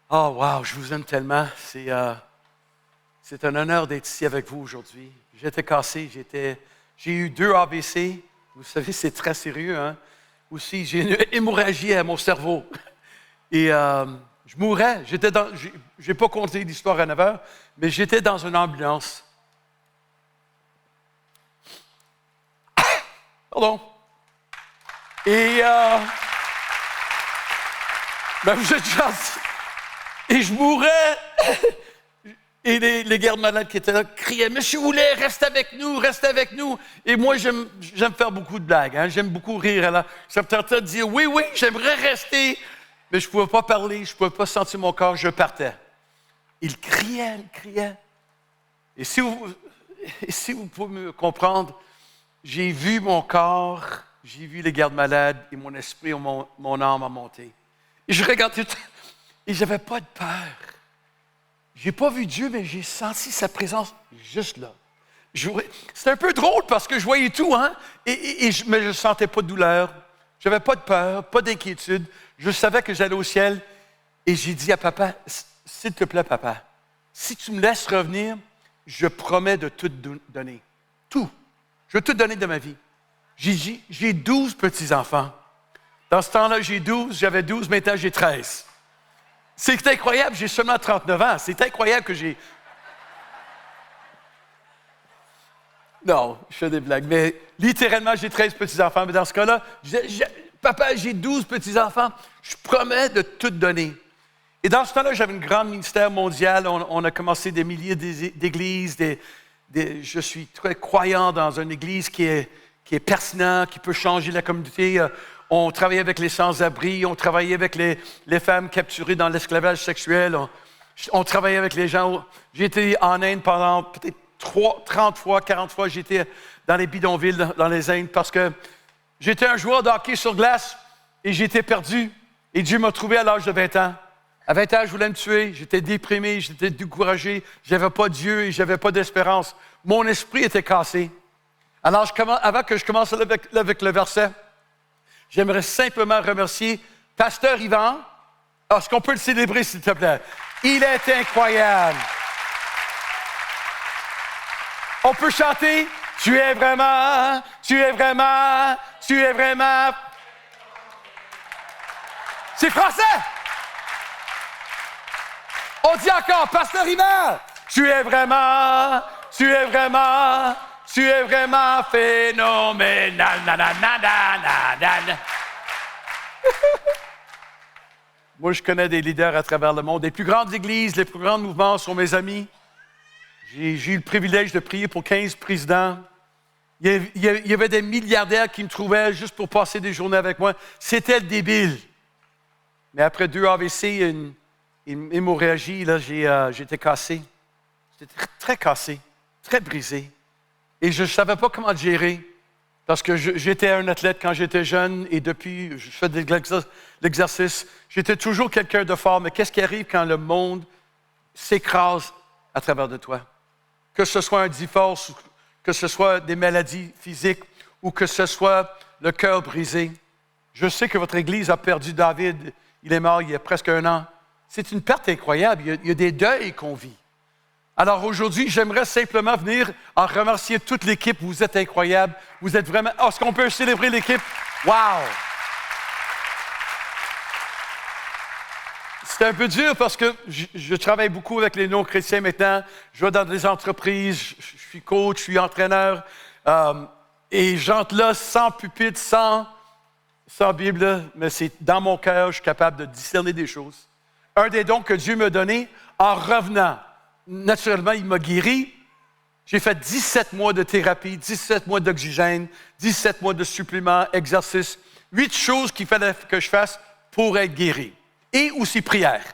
Oh, wow, je vous aime tellement. C'est un honneur d'être ici avec vous aujourd'hui. J'étais cassé, j'ai eu 2 AVC. Vous savez, c'est très sérieux, hein? Aussi, j'ai une hémorragie à mon cerveau. Et je mourais. J'ai pas compté l'histoire à 9 heures, mais j'étais dans une ambulance. Pardon. Et vous êtes gentil. Et je mourais. Et les gardes-malades qui étaient là criaient « Monsieur Ouellet, reste avec nous, reste avec nous! » Et moi, j'aime faire beaucoup de blagues, hein? J'aime beaucoup rire. Alors, ça me tentait de dire « Oui, j'aimerais rester! » Mais je ne pouvais pas parler, je ne pouvais pas sentir mon corps, je partais. Il criait. Et si vous pouvez me comprendre, j'ai vu mon corps, j'ai vu les gardes-malades et mon esprit, mon âme a monté. Et je regardais tout, et je n'avais pas de peur. Je n'ai pas vu Dieu, mais j'ai senti sa présence juste là. C'était un peu drôle parce que je voyais tout, hein? Mais je ne sentais pas de douleur. Je n'avais pas de peur, pas d'inquiétude. Je savais que j'allais au ciel. Et j'ai dit à papa, s'il te plaît, papa, si tu me laisses revenir, je promets de tout donner. Tout. Je vais tout donner de ma vie. J'ai 12 petits-enfants. Dans ce temps-là, j'avais 12, maintenant j'ai 13. C'est incroyable, j'ai seulement 39 ans. C'est incroyable que j'ai... Non, je fais des blagues, mais littéralement, j'ai 13 petits-enfants. Mais dans ce cas-là, papa, j'ai 12 petits-enfants. Je promets de tout donner. Et dans ce temps-là, j'avais un grand ministère mondial. On a commencé des milliers d'églises. Je suis très croyant dans une église qui est pertinente, qui peut changer la communauté. On travaillait avec les sans-abri, on travaillait avec les femmes capturées dans l'esclavage sexuel. On travaillait avec les gens. J'ai été en Inde pendant peut-être 30 fois, 40 fois. J'étais dans les bidonvilles, dans les Indes, parce que j'étais un joueur de hockey sur glace et j'étais perdu. Et Dieu m'a trouvé à l'âge de 20 ans. À 20 ans, je voulais me tuer. J'étais déprimé, j'étais découragé. Je n'avais pas de Dieu et je n'avais pas d'espérance. Mon esprit était cassé. Alors, avant que je commence avec le verset, j'aimerais simplement remercier Pasteur Yvan. Est-ce qu'on peut le célébrer, s'il te plaît? Il est incroyable. On peut chanter « Tu es vraiment... » C'est français! On dit encore « Pasteur Yvan, tu es vraiment phénoménal. » Moi, je connais des leaders à travers le monde. Les plus grandes églises, les plus grands mouvements sont mes amis. J'ai eu le privilège de prier pour 15 présidents. Il y avait des milliardaires qui me trouvaient juste pour passer des journées avec moi. C'était le débile. Mais après 2 AVC, une hémorragie, là, j'étais cassé. J'étais très cassé, très brisé. Et je ne savais pas comment le gérer. Parce que j'étais un athlète quand j'étais jeune et depuis, je fais de l'exercice. J'étais toujours quelqu'un de fort. Mais qu'est-ce qui arrive quand le monde s'écrase à travers de toi? Que ce soit un divorce, que ce soit des maladies physiques ou que ce soit le cœur brisé. Je sais que votre Église a perdu David. Il est mort il y a presque 1 an. C'est une perte incroyable. Il y a des deuils qu'on vit. Alors aujourd'hui, j'aimerais simplement venir en remercier toute l'équipe. Vous êtes incroyables. Vous êtes vraiment... Est-ce qu'on peut célébrer l'équipe? Wow! C'est un peu dur parce que je travaille beaucoup avec les non-chrétiens maintenant. Je vais dans des entreprises, je suis coach, je suis entraîneur. Et j'entre là sans pupitre, sans Bible, mais c'est dans mon cœur, je suis capable de discerner des choses. Un des dons que Dieu m'a donné, en revenant, naturellement, il m'a guéri. J'ai fait 17 mois de thérapie, 17 mois d'oxygène, 17 mois de suppléments, exercices, 8 choses qu'il fallait que je fasse pour être guéri. Et aussi prière.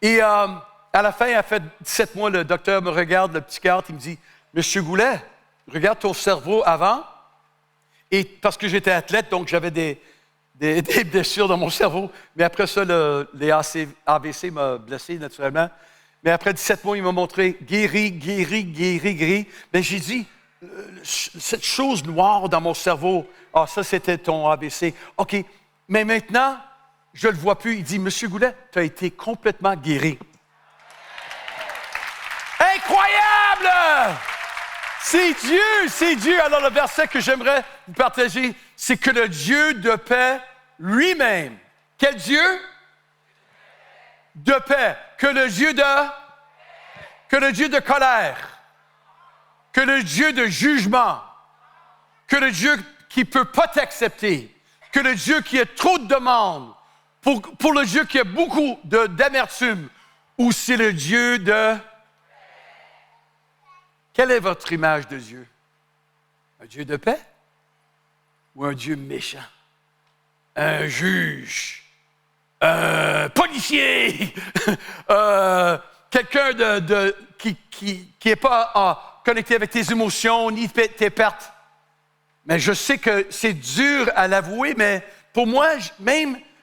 Et à la fin, après 17 mois, le docteur me regarde, le psychiatre, il me dit « Monsieur Goulet, regarde ton cerveau avant. » Et parce que j'étais athlète, donc j'avais des blessures dans mon cerveau. Mais après ça, les AVC m'ont blessé naturellement. Mais après 17 mois, il m'a montré guéri. Mais j'ai dit, cette chose noire dans mon cerveau, ça c'était ton AVC. OK, mais maintenant, je ne le vois plus. Il dit, Monsieur Goulet, tu as été complètement guéri. Incroyable! C'est Dieu, c'est Dieu. Alors, le verset que j'aimerais vous partager, c'est que le Dieu de paix lui-même. Quel Dieu? De paix. Que le Dieu de colère. Que le Dieu de jugement. Que le Dieu qui ne peut pas t'accepter. Que le Dieu qui a trop de demandes. Pour le Dieu qui a beaucoup d'amertume. Ou c'est le Dieu de... Quelle est votre image de Dieu? Un Dieu de paix? Ou un Dieu méchant? Un juge? Un policier? Quelqu'un qui n'est pas connecté avec tes émotions ni tes pertes? Mais je sais que c'est dur à l'avouer, mais pour moi,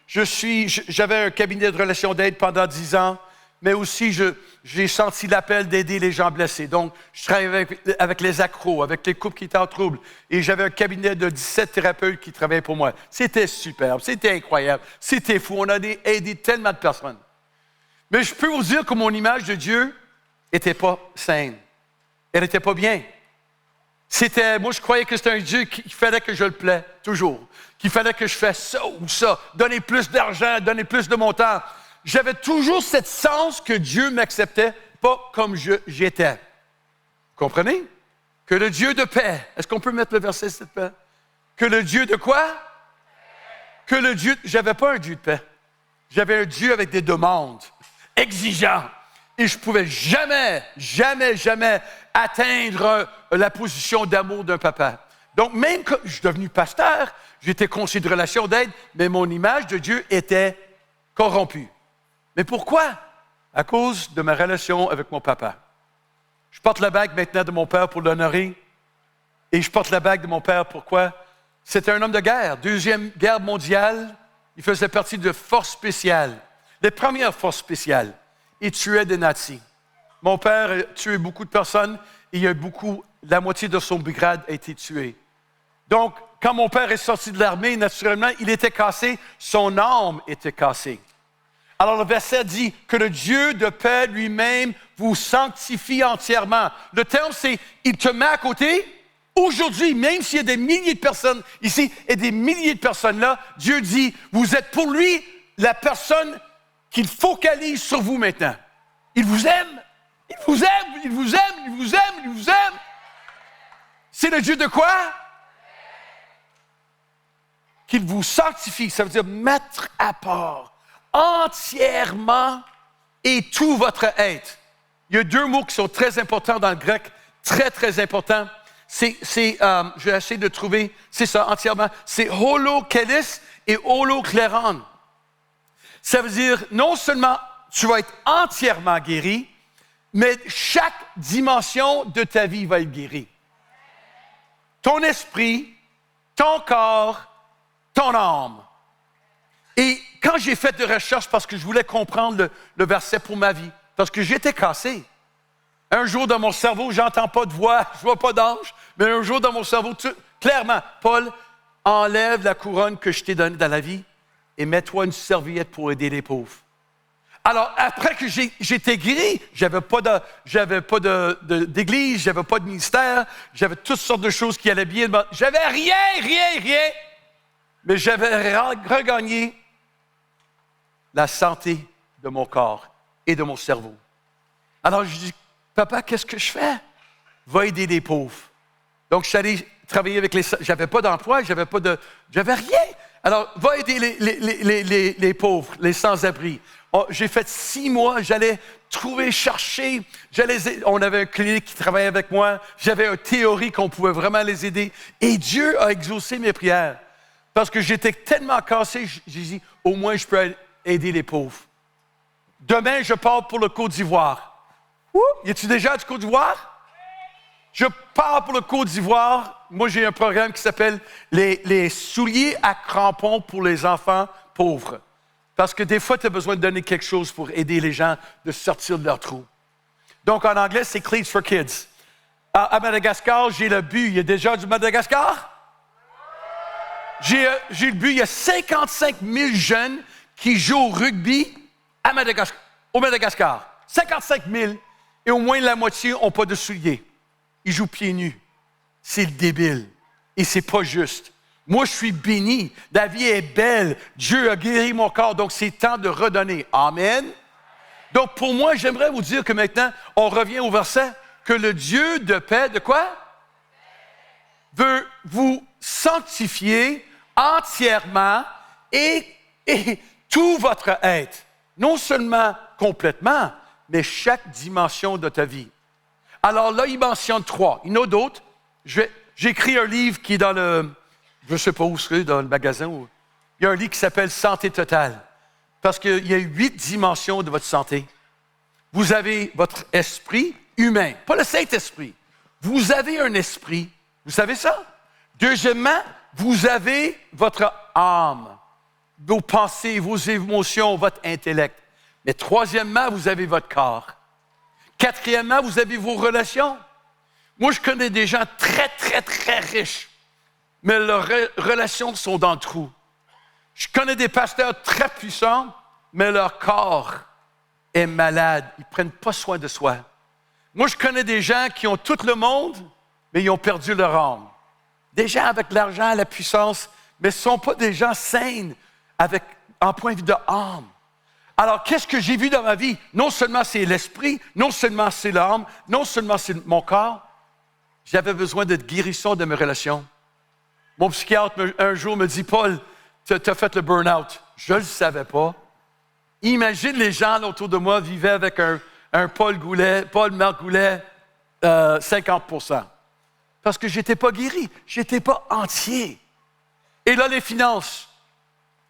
j'avais un cabinet de relations d'aide pendant 10 ans. Mais aussi, j'ai senti l'appel d'aider les gens blessés. Donc, je travaillais avec les accros, avec les couples qui étaient en trouble. Et j'avais un cabinet de 17 thérapeutes qui travaillaient pour moi. C'était superbe, c'était incroyable, c'était fou. On a aidé tellement de personnes. Mais je peux vous dire que mon image de Dieu n'était pas saine. Elle n'était pas bien. Moi, je croyais que c'était un Dieu qu'il fallait que je le plaie, toujours. Qu'il fallait que je fasse ça ou ça. Donner plus d'argent, donner plus de montant. J'avais toujours cette sens que Dieu m'acceptait, pas comme j'étais. Vous comprenez? Que le Dieu de paix. Est-ce qu'on peut mettre le verset s'il te plaît? Que le Dieu de quoi? Que le Dieu... J'avais pas un Dieu de paix. J'avais un Dieu avec des demandes, exigeant. Et je pouvais jamais atteindre la position d'amour d'un papa. Donc, même quand je suis devenu pasteur, j'étais conseiller de relation d'aide, mais mon image de Dieu était corrompue. Mais pourquoi? À cause de ma relation avec mon papa. Je porte la bague maintenant de mon père pour l'honorer. Et je porte la bague de mon père, pourquoi? C'était un homme de guerre. Deuxième guerre mondiale, il faisait partie de forces spéciales. Les premières forces spéciales. Il tuait des nazis. Mon père a tué beaucoup de personnes et la moitié de son brigade a été tuée. Donc, quand mon père est sorti de l'armée, naturellement, il était cassé, son âme était cassée. Alors le verset dit que le Dieu de paix lui-même vous sanctifie entièrement. Le terme, c'est « il te met à côté ». Aujourd'hui, même s'il y a des milliers de personnes ici et des milliers de personnes là, Dieu dit « vous êtes pour lui la personne qu'il focalise sur vous maintenant. Il vous aime, il vous aime, il vous aime, il vous aime, il vous aime. » C'est le Dieu de quoi? Qu'il vous sanctifie, ça veut dire mettre à part. Entièrement et tout votre être. Il y a 2 mots qui sont très importants dans le grec, très, très importants. Je vais essayer de trouver, c'est ça, entièrement. C'est holokelis et holokleron. Ça veut dire, non seulement tu vas être entièrement guéri, mais chaque dimension de ta vie va être guérie. Ton esprit, ton corps, ton âme. Et quand j'ai fait des recherches parce que je voulais comprendre le verset pour ma vie, parce que j'étais cassé. Un jour dans mon cerveau, j'entends pas de voix, je vois pas d'ange, mais un jour dans mon cerveau, clairement, Paul, enlève la couronne que je t'ai donnée dans la vie et mets-toi une serviette pour aider les pauvres. Alors, après que j'étais guéri, j'avais pas d'église, j'avais pas de ministère, j'avais toutes sortes de choses qui allaient bien. J'avais rien, mais j'avais regagné la santé de mon corps et de mon cerveau. Alors, je dis, papa, qu'est-ce que je fais? Va aider les pauvres. Donc, je suis allé travailler avec j'avais pas d'emploi, j'avais rien. Alors, va aider les pauvres, les sans-abri. J'ai fait 6 mois, j'allais chercher. On avait un clinique qui travaillait avec moi. J'avais une théorie qu'on pouvait vraiment les aider. Et Dieu a exaucé mes prières. Parce que j'étais tellement cassé, j'ai dit, au moins je peux aider les pauvres. Demain, je pars pour le Côte d'Ivoire. Y a-tu déjà du Côte d'Ivoire? Je pars pour le Côte d'Ivoire. Moi, j'ai un programme qui s'appelle les souliers à crampons pour les enfants pauvres. Parce que des fois, tu as besoin de donner quelque chose pour aider les gens de sortir de leur trou. Donc, en anglais, c'est Cleats for Kids. À Madagascar, j'ai le but. Il y a déjà du Madagascar? J'ai le but. Il y a 55 000 jeunes qui jouent au rugby au Madagascar. 55 000 et au moins la moitié n'ont pas de souliers. Ils jouent pieds nus. C'est débile et c'est pas juste. Moi, je suis béni. La vie est belle. Dieu a guéri mon corps, donc c'est temps de redonner. Amen. Donc, pour moi, j'aimerais vous dire que maintenant, on revient au verset que le Dieu de paix, de quoi? Veut vous sanctifier entièrement et tout votre être. Non seulement complètement, mais chaque dimension de ta vie. Alors là, il mentionne 3. Il y en a d'autres. J'ai écrit un livre qui est dans le... Je ne sais pas où c'est, dans le magasin. Il y a un livre qui s'appelle « Santé totale ». Parce qu'il y a 8 dimensions de votre santé. Vous avez votre esprit humain, pas le Saint-Esprit. Vous avez un esprit. Vous savez ça? Deuxièmement, vous avez votre âme, vos pensées, vos émotions, votre intellect. Mais troisièmement, vous avez votre corps. Quatrièmement, vous avez vos relations. Moi, je connais des gens très, très, très riches, mais leurs relations sont dans le trou. Je connais des pasteurs très puissants, mais leur corps est malade. Ils ne prennent pas soin de soi. Moi, je connais des gens qui ont tout le monde, mais ils ont perdu leur âme. Des gens avec l'argent, la puissance, mais ce ne sont pas des gens sains en point de vue de âme. Alors, qu'est-ce que j'ai vu dans ma vie? Non seulement c'est l'esprit, non seulement c'est l'âme, non seulement c'est mon corps. J'avais besoin de guérison de mes relations. Mon psychiatre, un jour, me dit, « Paul, tu as fait le burn-out. » Je ne le savais pas. Imagine les gens autour de moi vivaient avec un Paul-Marc Goulet, 50%. Parce que je n'étais pas guéri, je n'étais pas entier. Et là, les finances.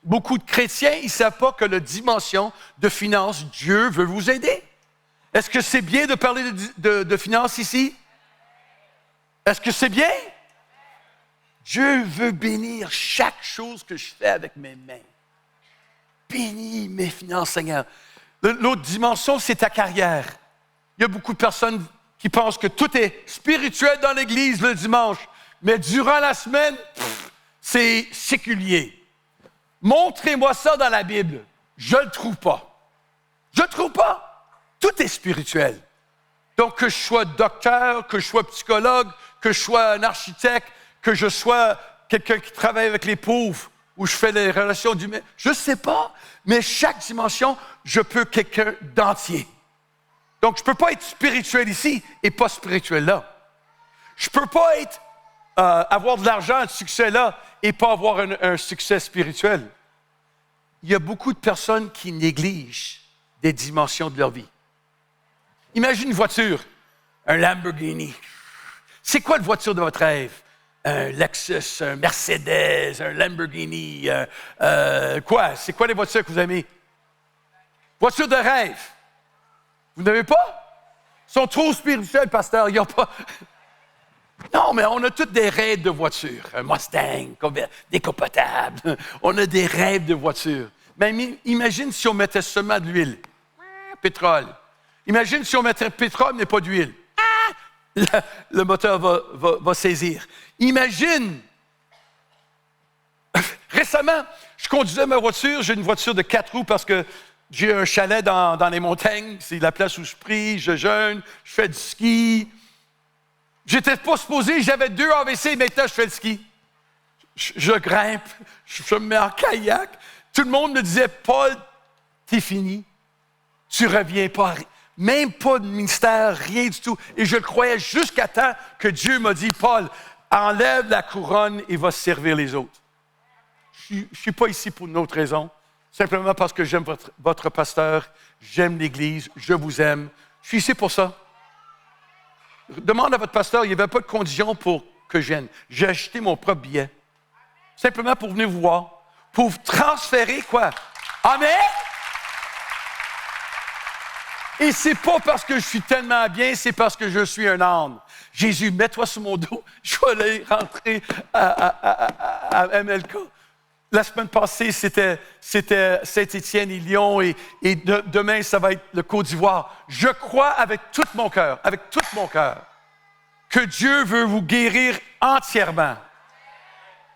Beaucoup de chrétiens, ils ne savent pas que la dimension de finances, Dieu veut vous aider. Est-ce que c'est bien de parler de finances ici? Est-ce que c'est bien? Dieu veut bénir chaque chose que je fais avec mes mains. Bénis mes finances, Seigneur. L'autre dimension, c'est ta carrière. Il y a beaucoup de personnes qui pensent que tout est spirituel dans l'Église le dimanche, mais durant la semaine, c'est séculier. Montrez-moi ça dans la Bible. Je ne le trouve pas. Je ne le trouve pas. Tout est spirituel. Donc, que je sois docteur, que je sois psychologue, que je sois un architecte, que je sois quelqu'un qui travaille avec les pauvres, ou je fais les relations humaines, je ne sais pas. Mais chaque dimension, je peux quelqu'un d'entier. Donc, je ne peux pas être spirituel ici et pas spirituel là. Je ne peux pas avoir de l'argent, un succès là, et pas avoir un succès spirituel. Il y a beaucoup de personnes qui négligent des dimensions de leur vie. Imagine une voiture, un Lamborghini. C'est quoi la voiture de votre rêve? Un Lexus, un Mercedes, un Lamborghini, quoi? C'est quoi les voitures que vous aimez? Voiture de rêve. Vous n'avez pas? Ils sont trop spirituels, pasteur. Ils n'ont pas... Non, mais on a tous des rêves de voitures. Un Mustang, décapotable. On a des rêves de voitures. Mais imagine si on mettait seulement de l'huile. Pétrole. Imagine si on mettait pétrole, mais pas d'huile. Le moteur va saisir. Imagine. Récemment, je conduisais ma voiture. J'ai une voiture de 4 roues parce que j'ai un chalet dans les montagnes. C'est la place où je prie, je jeûne, je fais du ski. J'étais pas supposé, j'avais 2 AVC, maintenant je fais le ski. Je grimpe, je me mets en kayak. Tout le monde me disait, Paul, t'es fini. Tu reviens pas. Même pas de ministère, rien du tout. Et je le croyais jusqu'à temps que Dieu m'a dit, Paul, enlève la couronne et va servir les autres. Je ne suis pas ici pour une autre raison. Simplement parce que j'aime votre pasteur, j'aime l'Église, je vous aime. Je suis ici pour ça. Demande à votre pasteur, il n'y avait pas de condition pour que je vienne. J'ai acheté mon propre billet. Simplement pour venir vous voir. Pour vous transférer quoi? Amen? Et c'est pas parce que je suis tellement bien, c'est parce que je suis un âne. Jésus, mets-toi sur mon dos. Je vais aller rentrer à MLK. La semaine passée, c'était Saint-Étienne et Lyon, et demain, ça va être le Côte d'Ivoire. Je crois avec tout mon cœur, que Dieu veut vous guérir entièrement.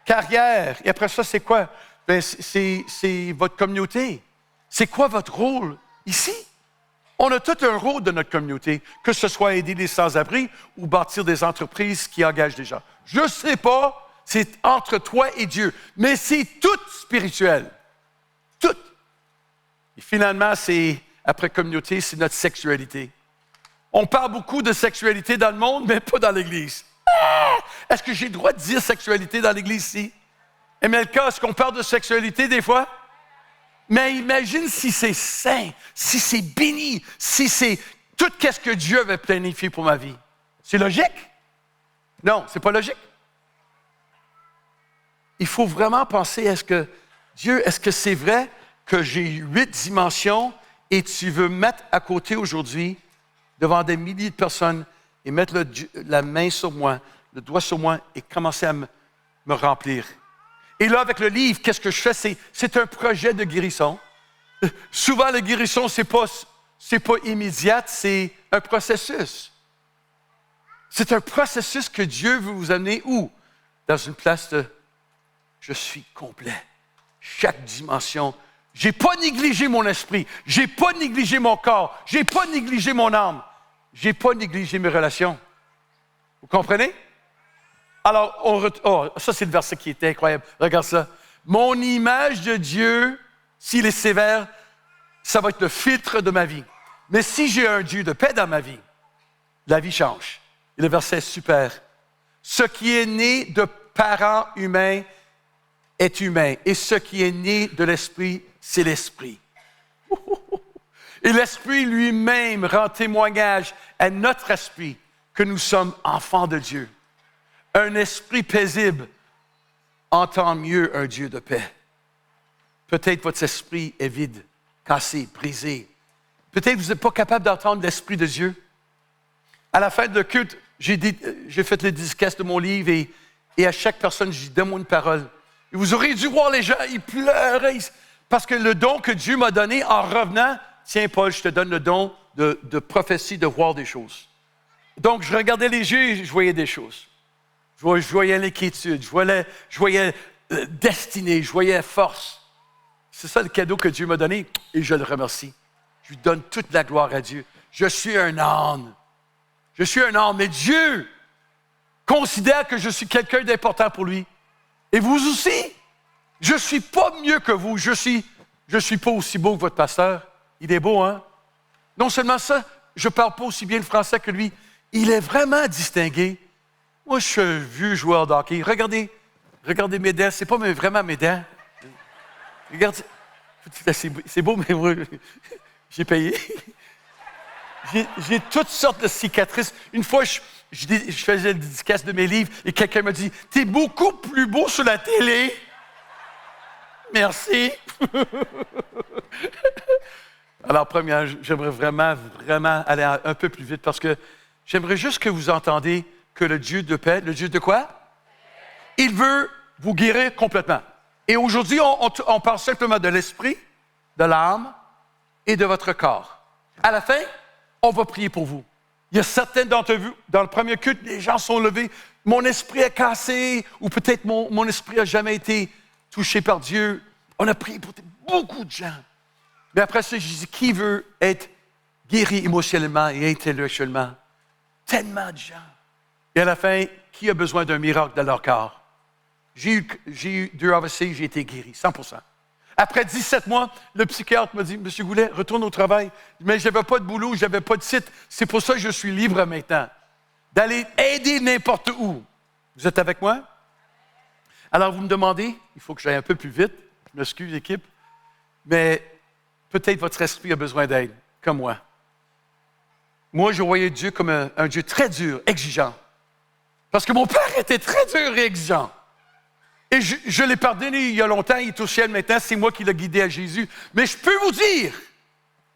Carrière. Et après ça, c'est quoi? bien, c'est votre communauté. C'est quoi votre rôle ici? On a tout un rôle dans notre communauté, que ce soit aider les sans-abri ou bâtir des entreprises qui engagent des gens. Je ne sais pas, c'est entre toi et Dieu, mais c'est tout spirituel. Tout. Et finalement, après communauté, c'est notre sexualité. On parle beaucoup de sexualité dans le monde, mais pas dans l'Église. Est-ce que j'ai le droit de dire sexualité dans l'Église ici? MLK, est-ce qu'on parle de sexualité des fois? Mais imagine si c'est saint, si c'est béni, si c'est tout ce que Dieu avait planifié pour ma vie. C'est logique? Non, c'est pas logique. Il faut vraiment penser, est-ce que c'est vrai que j'ai 8 dimensions et tu veux mettre à côté aujourd'hui, devant des milliers de personnes, et mettre la main sur moi, le doigt sur moi et commencer à me remplir. Et là, avec le livre, qu'est-ce que je fais? C'est un projet de guérison. Souvent, la guérison, c'est pas immédiat, c'est un processus. C'est un processus que Dieu veut vous amener où? Dans une place de « je suis complet ». Chaque dimension. Je n'ai pas négligé mon esprit. Je n'ai pas négligé mon corps. Je n'ai pas négligé mon âme. Je n'ai pas négligé mes relations. Vous comprenez? Alors, ça c'est le verset qui est incroyable. Regarde ça. Mon image de Dieu, s'il est sévère, ça va être le filtre de ma vie. Mais si j'ai un Dieu de paix dans ma vie, la vie change. Et le verset est super. Ce qui est né de parents humains est humain. Et ce qui est né de l'esprit, c'est l'esprit. Et l'esprit lui-même rend témoignage à notre esprit que nous sommes enfants de Dieu. Un esprit paisible entend mieux un Dieu de paix. Peut-être votre esprit est vide, cassé, brisé. Peut-être que vous n'êtes pas capable d'entendre l'esprit de Dieu. À la fin de culte, j'ai fait les dédicaces de mon livre et à chaque personne, j'ai dit, donne-moi une parole. Et vous aurez dû voir les gens, ils pleuraient. Parce que le don que Dieu m'a donné en revenant, tiens Paul, je te donne le don de prophétie, de voir des choses. Donc, je regardais les yeux et je voyais des choses. Je voyais l'inquiétude, je voyais destinée, je voyais force. C'est ça le cadeau que Dieu m'a donné et je le remercie. Je lui donne toute la gloire à Dieu. Je suis un âne. Je suis un âne, mais Dieu considère que je suis quelqu'un d'important pour lui. Et vous aussi. Je ne suis pas mieux que vous. Je suis pas aussi beau que votre pasteur. Il est beau, hein? Non seulement ça, je ne parle pas aussi bien le français que lui. Il est vraiment distingué. Moi, je suis un vieux joueur de hockey. Regardez mes dents. Ce n'est pas vraiment mes dents. Regardez. C'est beau, mais moi, j'ai payé. J'ai toutes sortes de cicatrices. Une fois, je faisais le dédicace de mes livres et quelqu'un m'a dit « T'es beaucoup plus beau sur la télé. » Merci. Alors, première, j'aimerais vraiment aller un peu plus vite parce que j'aimerais juste que vous entendiez que le Dieu de paix, le Dieu de quoi? Il veut vous guérir complètement. Et aujourd'hui, on parle simplement de l'esprit, de l'âme et de votre corps. À la fin, on va prier pour vous. Il y a certains d'entre vous, dans le premier culte, les gens sont levés, mon esprit est cassé, ou peut-être mon esprit n'a jamais été touché par Dieu. On a prié pour beaucoup de gens. Mais après ça, je dis, qui veut être guéri émotionnellement et intellectuellement? Tellement de gens. Et à la fin, qui a besoin d'un miracle dans leur corps? J'ai eu 2 AVC, j'ai été guéri, 100%. Après 17 mois, le psychiatre m'a dit, « Monsieur Goulet, retourne au travail. » Mais je n'avais pas de boulot, je n'avais pas de site. C'est pour ça que je suis libre maintenant, d'aller aider n'importe où. Vous êtes avec moi? Alors, vous me demandez, il faut que j'aille un peu plus vite. Je m'excuse, l'équipe. Mais peut-être votre esprit a besoin d'aide, comme moi. Moi, je voyais Dieu comme un Dieu très dur, exigeant. Parce que mon père était très dur et exigeant. Et je l'ai pardonné il y a longtemps, il est au ciel maintenant, c'est moi qui l'ai guidé à Jésus. Mais je peux vous dire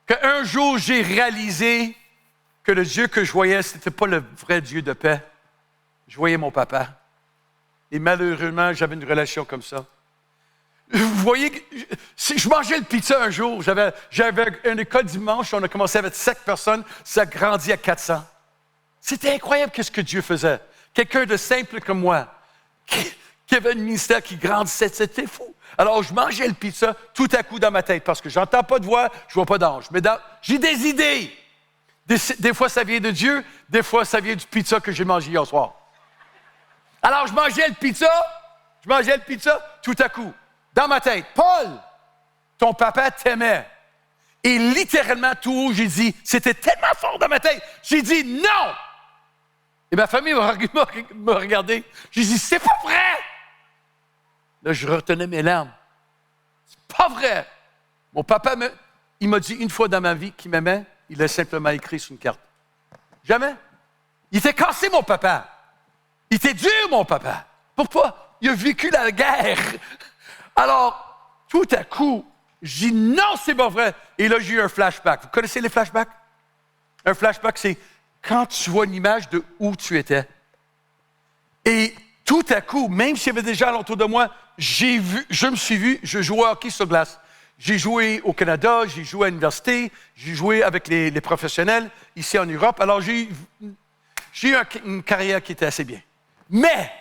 qu'un jour, j'ai réalisé que le Dieu que je voyais, ce n'était pas le vrai Dieu de paix. Je voyais mon papa. Et malheureusement, j'avais une relation comme ça. Vous voyez, je mangeais le pizza un jour, j'avais une école dimanche, on a commencé avec 5 personnes, ça a grandi à 400. C'était incroyable ce que Dieu faisait. Quelqu'un de simple comme moi, qu'il y avait un ministère qui grandissait. C'était fou. Alors, je mangeais le pizza tout à coup dans ma tête parce que j'entends pas de voix, je vois pas d'ange. Mais j'ai des idées. Des fois, ça vient de Dieu. Des fois, ça vient du pizza que j'ai mangé hier soir. Alors, je mangeais le pizza tout à coup, dans ma tête. Paul, ton papa t'aimait. Et littéralement, tout haut, j'ai dit, c'était tellement fort dans ma tête, j'ai dit non! Et ma famille m'a regardé. J'ai dit, c'est pas vrai! Là, je retenais mes larmes. C'est pas vrai! Mon papa, il m'a dit une fois dans ma vie qu'il m'aimait, il a simplement écrit sur une carte. Jamais. Il était cassé, mon papa. Il était dur, mon papa. Pourquoi? Il a vécu la guerre. Alors, tout à coup, je dis non, c'est pas vrai. Et là, j'ai eu un flashback. Vous connaissez les flashbacks? Un flashback, c'est quand tu vois une image de où tu étais. Et tout à coup, même s'il y avait des gens autour de moi, je me suis vu, je jouais au hockey sur glace. J'ai joué au Canada, j'ai joué à l'université, j'ai joué avec les professionnels ici en Europe. Alors, j'ai eu une carrière qui était assez bien. Mais,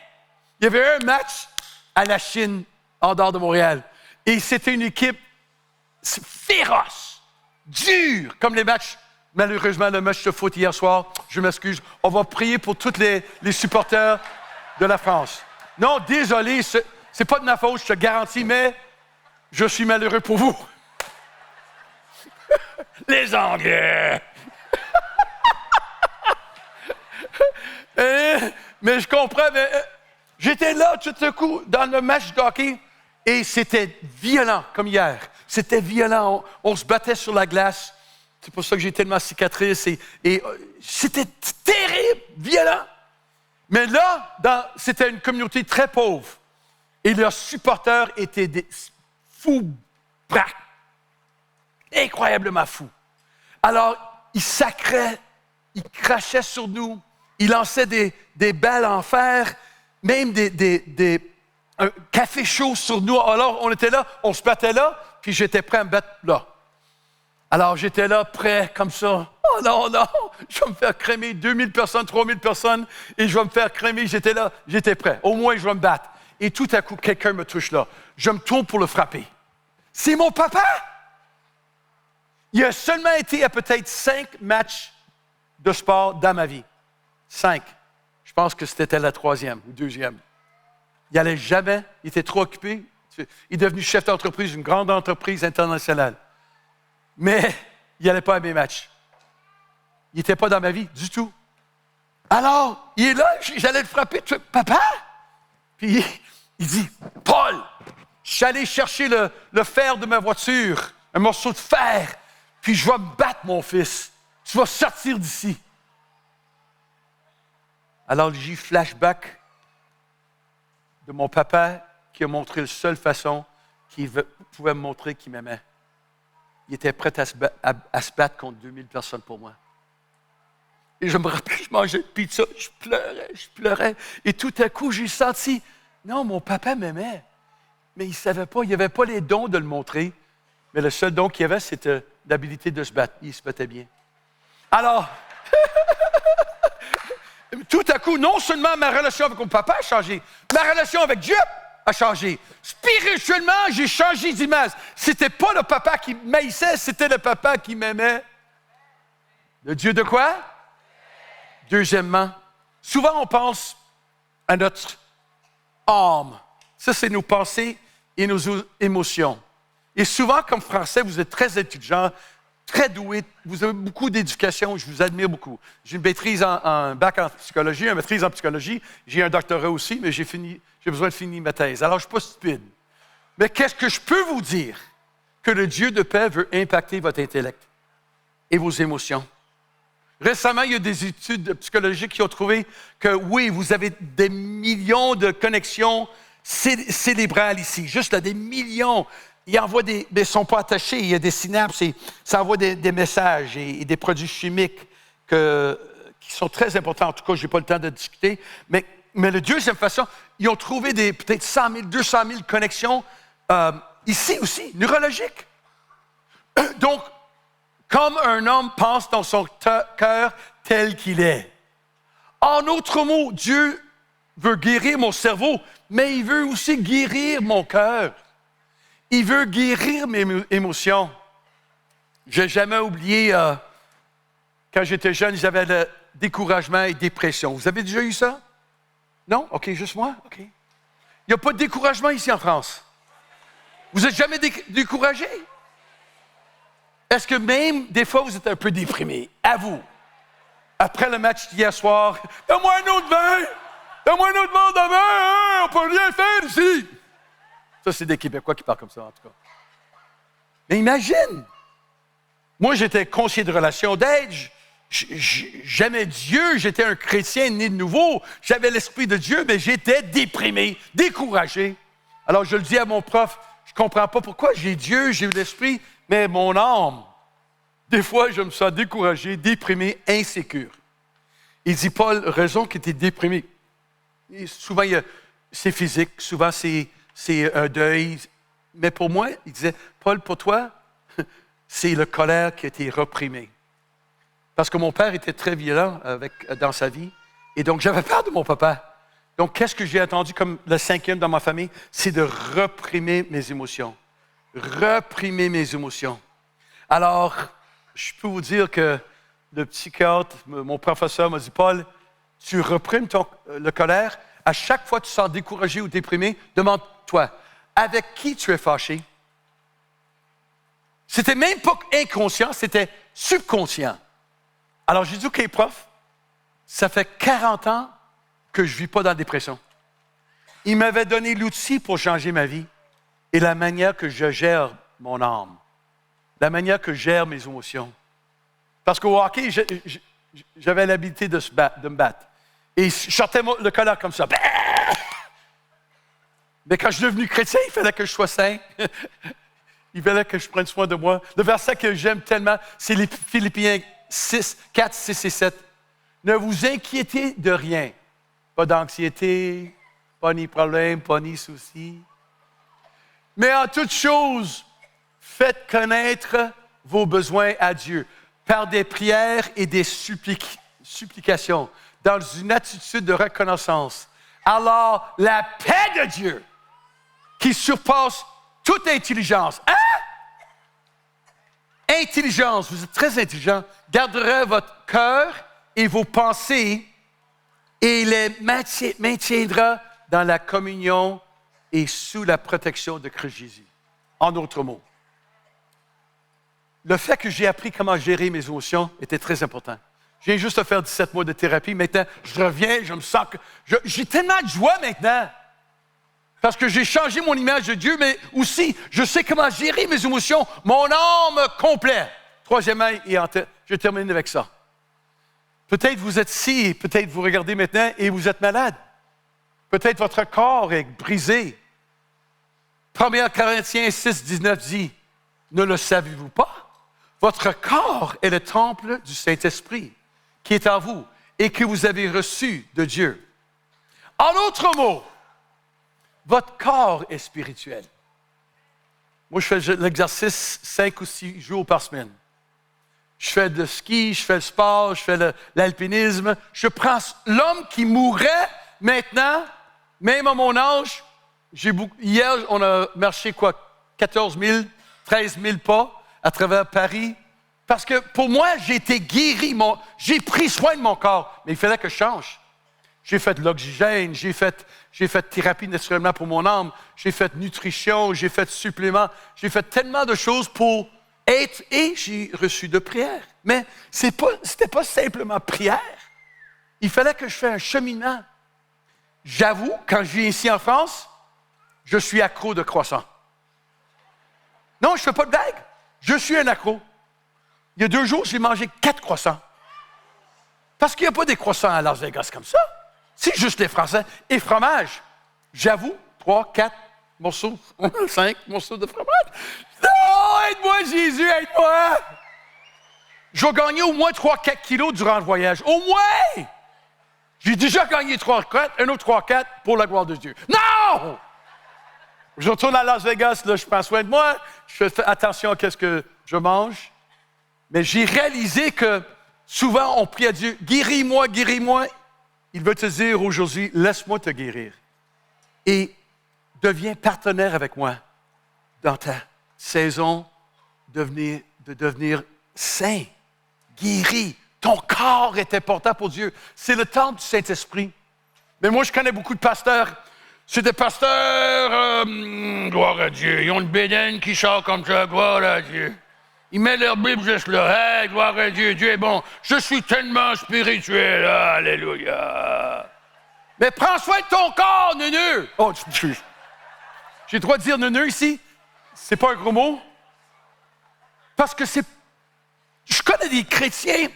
il y avait un match à la Chine, en dehors de Montréal. Et c'était une équipe féroce, dure, comme les matchs. Malheureusement, le match de foot hier soir, je m'excuse. On va prier pour tous les supporters de la France. Non, désolé, c'est pas de ma faute, je te garantis, mais je suis malheureux pour vous. Les Anglais! Mais je comprends, mais j'étais là tout à coup dans le match de hockey et c'était violent comme hier. C'était violent, on se battait sur la glace. C'est pour ça que j'ai tellement de cicatrices et c'était terrible, violent. Mais là, c'était une communauté très pauvre et leurs supporters étaient des fous braques, incroyablement fous. Alors, ils sacraient, ils crachaient sur nous, ils lançaient des balles en fer, même un café chaud sur nous. Alors, on était là, on se battait là, puis j'étais prêt à me battre là. Alors, j'étais là, prêt, comme ça. Oh non, je vais me faire crémer 2000 personnes, 3000 personnes, et je vais me faire crémer. J'étais là, j'étais prêt. Au moins, je vais me battre. Et tout à coup, quelqu'un me touche là. Je me tourne pour le frapper. C'est mon papa! Il a seulement été à peut-être 5 matchs de sport dans ma vie. 5. Je pense que c'était la 3e ou 2e. Il n'allait jamais, il était trop occupé. Il est devenu chef d'entreprise, une grande entreprise internationale. Mais il n'allait pas à mes matchs. Il n'était pas dans ma vie du tout. Alors, il est là, j'allais le frapper. Papa? Puis il dit, Paul, je suis allé chercher le fer de ma voiture, un morceau de fer, puis je vais me battre, mon fils. Tu vas sortir d'ici. Alors, j'ai eu flashback de mon papa qui a montré la seule façon qu'il pouvait me montrer qu'il m'aimait. Il était prêt à se battre contre 2000 personnes pour moi. Et je me rappelle, je mangeais de pizza, je pleurais. Et tout à coup, j'ai senti, non, mon papa m'aimait. Mais il ne savait pas, il n'avait pas les dons de le montrer. Mais le seul don qu'il avait, c'était l'habilité de se battre. Il se battait bien. Alors, tout à coup, non seulement ma relation avec mon papa a changé, ma relation avec Dieu a changé. Spirituellement, j'ai changé d'image. C'était pas le papa qui m'haïssait, c'était le papa qui m'aimait. Le Dieu de quoi? Deuxièmement, souvent on pense à notre âme. Ça, c'est nos pensées et nos émotions. Et souvent, comme Français, vous êtes très intelligent, très doué, vous avez beaucoup d'éducation, je vous admire beaucoup. J'ai une maîtrise en bac en psychologie, une maîtrise en psychologie, j'ai un doctorat aussi, mais j'ai besoin de finir ma thèse. Alors, je ne suis pas stupide. Mais qu'est-ce que je peux vous dire? Que le Dieu de paix veut impacter votre intellect et vos émotions. Récemment, il y a des études psychologiques qui ont trouvé que oui, vous avez des millions de connexions cérébrales ici, juste là, des millions. Ils envoient mais ils ne sont pas attachés, il y a des synapses et ça envoie des messages et des produits chimiques qui sont très importants. En tout cas, je n'ai pas le temps de discuter. Mais la deuxième façon, ils ont trouvé peut-être 100 000, 200 000 connexions ici aussi, neurologiques. Donc, comme un homme pense dans son cœur tel qu'il est. En autres mots, Dieu veut guérir mon cerveau, mais il veut aussi guérir mon cœur. Il veut guérir mes émotions. Je n'ai jamais oublié, quand j'étais jeune, j'avais le découragement et dépression. Vous avez déjà eu ça? Non? OK, juste moi? OK. Il n'y a pas de découragement ici en France. Vous n'êtes jamais découragé? Est-ce que même des fois, vous êtes un peu déprimé? À vous. Après le match d'hier soir, « Donne-moi un autre vin! Donne-moi un autre verre de vin! Hein? On peut rien faire ici! » Ça, c'est des Québécois qui parlent comme ça, en tout cas. Mais imagine! Moi, j'étais conseiller de relations d'aide. J'aimais Dieu. J'étais un chrétien né de nouveau. J'avais l'Esprit de Dieu, mais j'étais déprimé, découragé. Alors, je le dis à mon prof, je ne comprends pas pourquoi j'ai Dieu, j'ai l'Esprit, mais mon âme, des fois, je me sens découragé, déprimé, insécure. Il dit, Paul, raison que tu es déprimé. Et souvent, c'est physique, souvent, c'est un deuil. Mais pour moi, il disait, Paul, pour toi, c'est la colère qui a été reprimée. Parce que mon père était très violent dans sa vie. Et donc, j'avais peur de mon papa. Donc, qu'est-ce que j'ai entendu comme le 5e dans ma famille? C'est de reprimer mes émotions. Reprimer mes émotions. Alors, je peux vous dire que le psychiatre, mon professeur m'a dit, Paul, tu reprimes la colère. À chaque fois que tu te sens découragé ou déprimé, demande-toi, avec qui tu es fâché? C'était même pas inconscient, c'était subconscient. Alors, j'ai dit, OK, prof, ça fait 40 ans que je ne vis pas dans la dépression. Il m'avait donné l'outil pour changer ma vie et la manière que je gère mon âme, la manière que je gère mes émotions. Parce qu'au hockey, j'avais l'habilité de me battre. Et je sortais le colère comme ça. Mais quand je suis devenu chrétien, il fallait que je sois saint. Il fallait que je prenne soin de moi. Le verset que j'aime tellement, c'est les Philippiens 4, 6 et 7. Ne vous inquiétez de rien. Pas d'anxiété, pas ni problème, pas ni souci. Mais en toute chose, faites connaître vos besoins à Dieu par des prières et des supplications, dans une attitude de reconnaissance. Alors, la paix de Dieu, qui surpasse toute intelligence. Hein? Intelligence, vous êtes très intelligent, gardera votre cœur et vos pensées et les maintiendra dans la communion et sous la protection de Christ Jésus. En d'autres mots, le fait que j'ai appris comment gérer mes émotions était très important. Je viens juste de faire 17 mois de thérapie. Maintenant, je reviens, je me sens que... J'ai tellement de joie maintenant. Parce que j'ai changé mon image de Dieu, mais aussi, je sais comment gérer mes émotions, mon âme complète. Troisièmement, je termine avec ça. Peut-être vous êtes ici, peut-être vous regardez maintenant et vous êtes malade. Peut-être votre corps est brisé. 1 Corinthiens 6, 19 dit, ne le savez-vous pas? Votre corps est le temple du Saint-Esprit qui est en vous et que vous avez reçu de Dieu. En d'autres mots, votre corps est spirituel. Moi, je fais l'exercice 5 ou 6 jours par semaine. Je fais le ski, je fais le sport, je fais l'alpinisme. Je prends l'homme qui mourrait maintenant, même à mon âge. Hier, on a marché 14 000, 13 000 pas à travers Paris. Parce que pour moi, j'ai été guéri. J'ai pris soin de mon corps, mais il fallait que je change. J'ai fait de l'oxygène, j'ai fait thérapie naturellement pour mon âme, j'ai fait nutrition, j'ai fait supplément, j'ai fait tellement de choses pour être, et j'ai reçu de prières. Mais c'était pas simplement prière. Il fallait que je fasse un cheminement. J'avoue, quand je viens ici en France, je suis accro de croissants. Non, je ne fais pas de blague. Je suis un accro. Il y a 2 jours, j'ai mangé 4 croissants. Parce qu'il n'y a pas des croissants à Las Vegas comme ça. C'est juste les Français. Et fromage. J'avoue, 3, 4 morceaux, 5 morceaux de fromage. Non, aide-moi Jésus, aide-moi. Je vais gagner au moins 3-4 kilos durant le voyage. Au moins! J'ai déjà gagné 3-4, un autre 3-4 pour la gloire de Dieu. Non! Je retourne à Las Vegas, là, je prends soin de moi, je fais attention à ce que je mange. Mais j'ai réalisé que souvent, on prie à Dieu, guéris-moi, guéris-moi. Il veut te dire aujourd'hui, laisse-moi te guérir. et deviens partenaire avec moi dans ta saison de devenir saint, guéri. Ton corps est important pour Dieu. C'est le temple du Saint-Esprit. Mais moi, je connais beaucoup de pasteurs. C'est des pasteurs, gloire à Dieu. Ils ont une bédaine qui sort comme ça, gloire à Dieu. Ils mettent leur Bible juste là. Hey, gloire à Dieu, Dieu est bon. Je suis tellement spirituel, alléluia. Mais prends soin de ton corps, neuneu. Oh, j'ai le droit de dire neuneu ici? C'est pas un gros mot? Parce que je connais des chrétiens,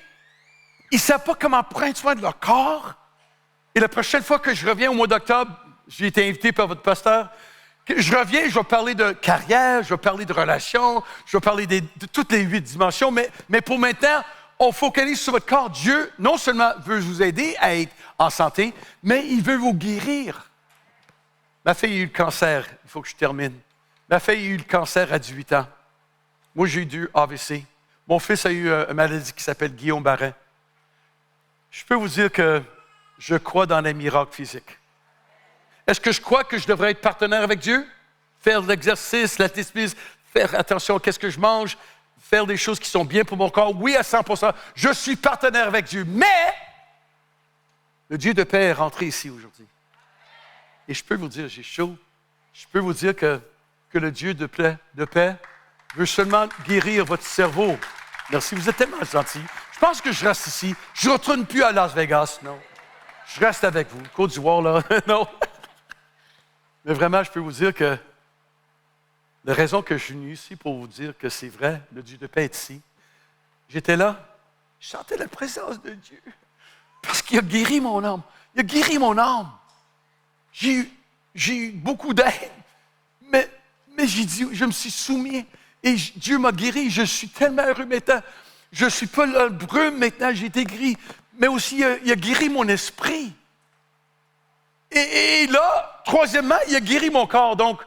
ils ne savent pas comment prendre soin de leur corps. Et la prochaine fois que je reviens au mois d'octobre, j'ai été invité par votre pasteur, je reviens, je vais parler de carrière, je vais parler de relations, je vais parler de toutes les 8 dimensions, mais pour maintenant, on focalise sur votre corps. Dieu, non seulement veut vous aider à être en santé, mais il veut vous guérir. Ma fille a eu le cancer, il faut que je termine. Ma fille a eu le cancer à 18 ans. Moi, j'ai eu 2 AVC. Mon fils a eu une maladie qui s'appelle Guillain-Barré. Je peux vous dire que je crois dans les miracles physiques. Est-ce que je crois que je devrais être partenaire avec Dieu? Faire de l'exercice, l'athlétisme, faire attention à ce que je mange, faire des choses qui sont bien pour mon corps? Oui, à 100%. Je suis partenaire avec Dieu. Mais le Dieu de paix est rentré ici aujourd'hui. Et je peux vous dire, j'ai chaud, je peux vous dire que le Dieu de paix veut seulement guérir votre cerveau. Merci, vous êtes tellement gentils. Je pense que je reste ici. Je ne retourne plus à Las Vegas, non. Je reste avec vous. Côte d'Ivoire, là, non. Mais vraiment, je peux vous dire que la raison que je suis venu ici pour vous dire que c'est vrai, le Dieu de paix est ici. J'étais là, je sentais la présence de Dieu. Parce qu'il a guéri mon âme. Il a guéri mon âme. J'ai eu beaucoup d'aide. Mais j'ai dit, je me suis soumis. Et Dieu m'a guéri. Je suis tellement heureux maintenant. Je ne suis pas là, le brume maintenant, j'ai été guéri. Mais aussi, il a guéri mon esprit. Et là, troisièmement, il a guéri mon corps. Donc,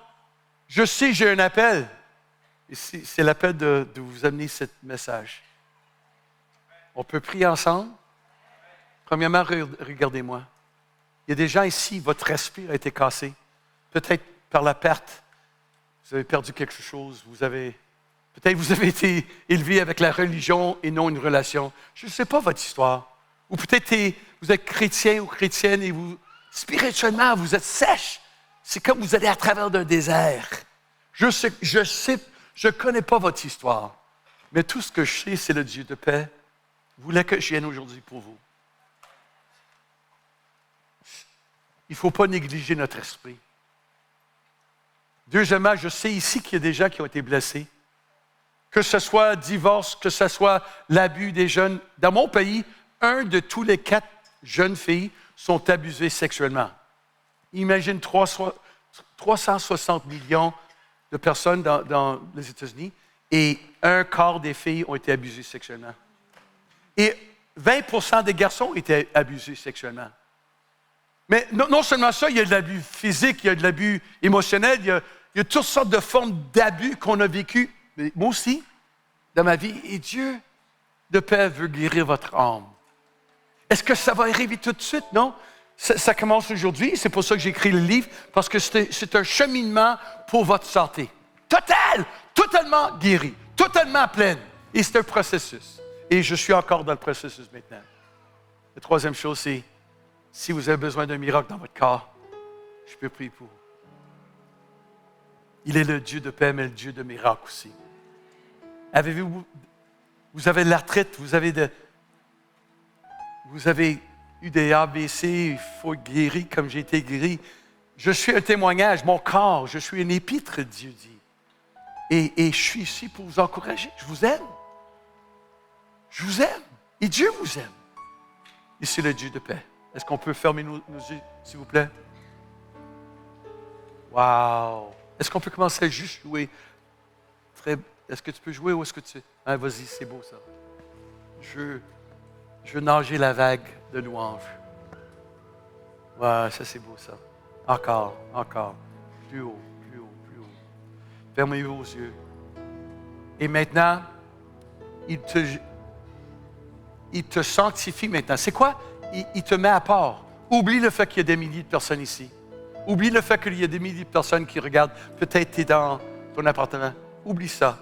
je sais que j'ai un appel. Et c'est l'appel de vous amener ce message. On peut prier ensemble? Premièrement, regardez-moi. Il y a des gens ici, votre respire a été cassé. Peut-être par la perte. Vous avez perdu quelque chose. Peut-être vous avez été élevé avec la religion et non une relation. Je ne sais pas votre histoire. Ou peut-être vous êtes chrétien ou chrétienne et spirituellement, vous êtes sèche. C'est comme vous allez à travers d'un désert. Je ne connais pas votre histoire. Mais tout ce que je sais, c'est le Dieu de paix voulait que je vienne aujourd'hui pour vous. Il ne faut pas négliger notre esprit. Deuxièmement, je sais ici qu'il y a des gens qui ont été blessés. Que ce soit divorce, que ce soit l'abus des jeunes. Dans mon pays, 1 de tous les 4 jeunes filles sont abusées sexuellement. Imagine 360 millions de personnes dans les États-Unis et 1/4 des filles ont été abusées sexuellement. Et 20% des garçons étaient abusés sexuellement. Mais non seulement ça, il y a de l'abus physique, il y a de l'abus émotionnel, il y a toutes sortes de formes d'abus qu'on a vécues. Mais moi aussi, dans ma vie, et Dieu de paix veut guérir votre âme. Est-ce que ça va arriver tout de suite? Non. Ça commence aujourd'hui, c'est pour ça que j'ai écrit le livre, parce que c'est un cheminement pour votre santé. Totalement guéri, totalement pleine. Et c'est un processus. Et je suis encore dans le processus maintenant. La troisième chose, c'est, si vous avez besoin d'un miracle dans votre corps, je peux prier pour vous. Il est le Dieu de paix, mais le Dieu de miracles aussi. Vous avez de l'arthrite, vous avez eu des AVC, il faut être guéri comme j'ai été guéri. Je suis un témoignage, mon corps, je suis une épître, Dieu dit. Et je suis ici pour vous encourager. Je vous aime. Je vous aime. Et Dieu vous aime. Et c'est le Dieu de paix. Est-ce qu'on peut fermer nos yeux, s'il vous plaît? Wow! Est-ce qu'on peut commencer à juste jouer? Est-ce que tu peux jouer ou est-ce que tu... Ah, vas-y, c'est beau ça. Je veux nager la vague de louange. Ouais, ça c'est beau ça. Encore. Plus haut. Fermez vos yeux. Et maintenant, il te sanctifie maintenant. C'est quoi? Il te met à part. Oublie le fait qu'il y a des milliers de personnes ici. Oublie le fait qu'il y a des milliers de personnes qui regardent. Peut-être tu es dans ton appartement. Oublie ça.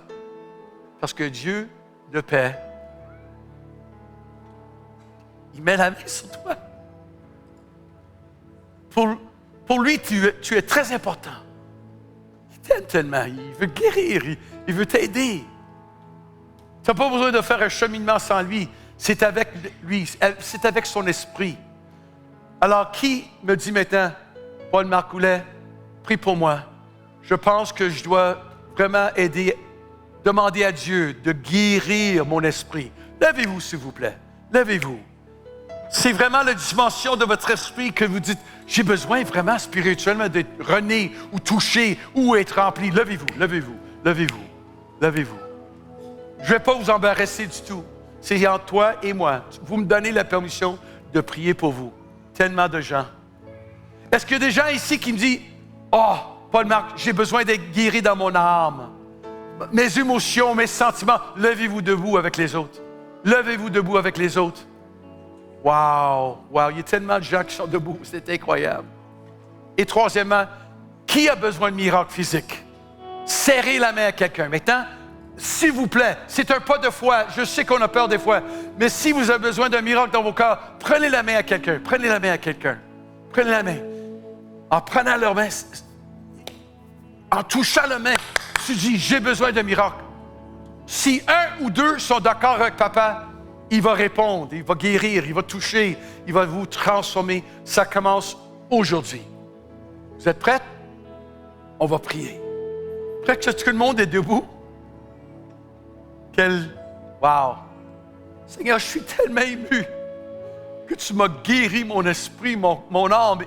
Parce que Dieu de paix, il met la main sur toi. Pour lui, tu es très important. Il t'aime tellement. Il veut guérir. Il veut t'aider. Tu n'as pas besoin de faire un cheminement sans lui. C'est avec lui. C'est avec son esprit. Alors, qui me dit maintenant, Paul Marcoulais, prie pour moi. Je pense que je dois vraiment demander à Dieu de guérir mon esprit. Levez-vous, s'il vous plaît. Levez-vous. C'est vraiment la dimension de votre esprit que vous dites, j'ai besoin vraiment spirituellement d'être rené ou touché ou être rempli. Levez-vous, levez-vous, levez-vous, levez-vous. Je ne vais pas vous embarrasser du tout. C'est entre toi et moi. Vous me donnez la permission de prier pour vous. Tellement de gens. Est-ce qu'il y a des gens ici qui me disent, oh, Paul-Marc, j'ai besoin d'être guéri dans mon âme. Mes émotions, mes sentiments. Levez-vous debout avec les autres. Levez-vous debout avec les autres. Wow, wow, il y a tellement de gens qui sont debout, c'est incroyable. Et troisièmement, qui a besoin de miracle physique? Serrez la main à quelqu'un. Maintenant, s'il vous plaît, c'est un pas de foi. Je sais qu'on a peur des fois, mais si vous avez besoin d'un miracle dans vos corps, prenez la main à quelqu'un. Prenez la main à quelqu'un. Prenez la main. En prenant leur main, en touchant la main, tu dis, j'ai besoin d'un miracle. Si un ou deux sont d'accord avec papa, il va répondre, il va guérir, il va toucher, il va vous transformer. Ça commence aujourd'hui. Vous êtes prêts? On va prier. Prêt que tout le monde est debout? Wow! Seigneur, je suis tellement ému que tu m'as guéri mon esprit, mon âme,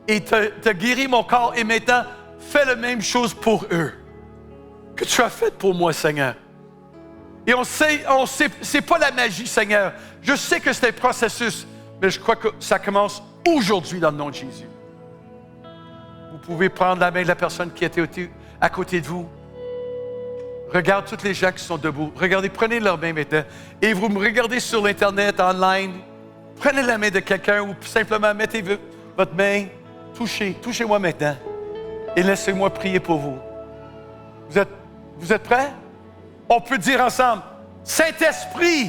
et tu as guéri mon corps, et maintenant, fais la même chose pour eux que tu as fait pour moi, Seigneur. Et on sait, c'est pas la magie, Seigneur. Je sais que c'est un processus, mais je crois que ça commence aujourd'hui dans le nom de Jésus. Vous pouvez prendre la main de la personne qui était à côté de vous. Regarde tous les gens qui sont debout. Regardez, prenez leur main maintenant. Et vous me regardez sur l'Internet, online. Prenez la main de quelqu'un ou simplement mettez votre main. Touchez-moi maintenant. Et laissez-moi prier pour vous. Vous êtes prêts? On peut dire ensemble, Saint-Esprit,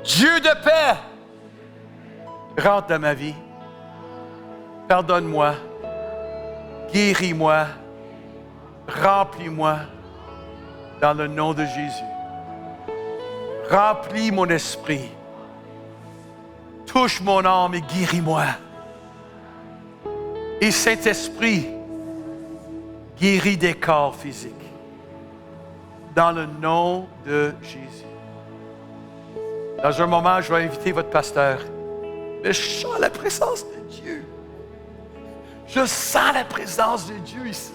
Dieu de paix, rentre dans ma vie. Pardonne-moi. Guéris-moi. Remplis-moi. Dans le nom de Jésus. Remplis mon esprit. Touche mon âme et guéris-moi. Et Saint-Esprit, guéris des corps physiques. Dans le nom de Jésus. Dans un moment, je vais inviter votre pasteur. Mais je sens la présence de Dieu. Je sens la présence de Dieu ici.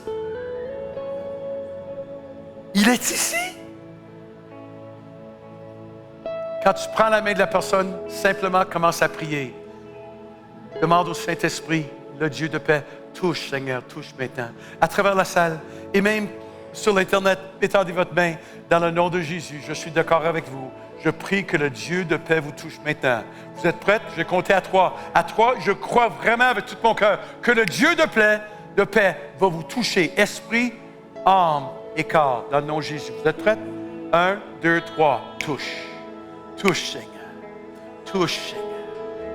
Il est ici. Quand tu prends la main de la personne, simplement commence à prier. Demande au Saint-Esprit, le Dieu de paix, touche, Seigneur, touche maintenant. À travers la salle et même sur l'Internet, étendez votre main dans le nom de Jésus. Je suis d'accord avec vous. Je prie que le Dieu de paix vous touche maintenant. Vous êtes prêts? Je vais compter à 3. À 3, je crois vraiment avec tout mon cœur que le Dieu de paix va vous toucher. Esprit, âme et corps, dans le nom de Jésus. Vous êtes prêts? 1, 2, 3. Touche. Touche, Seigneur. Touche, Seigneur.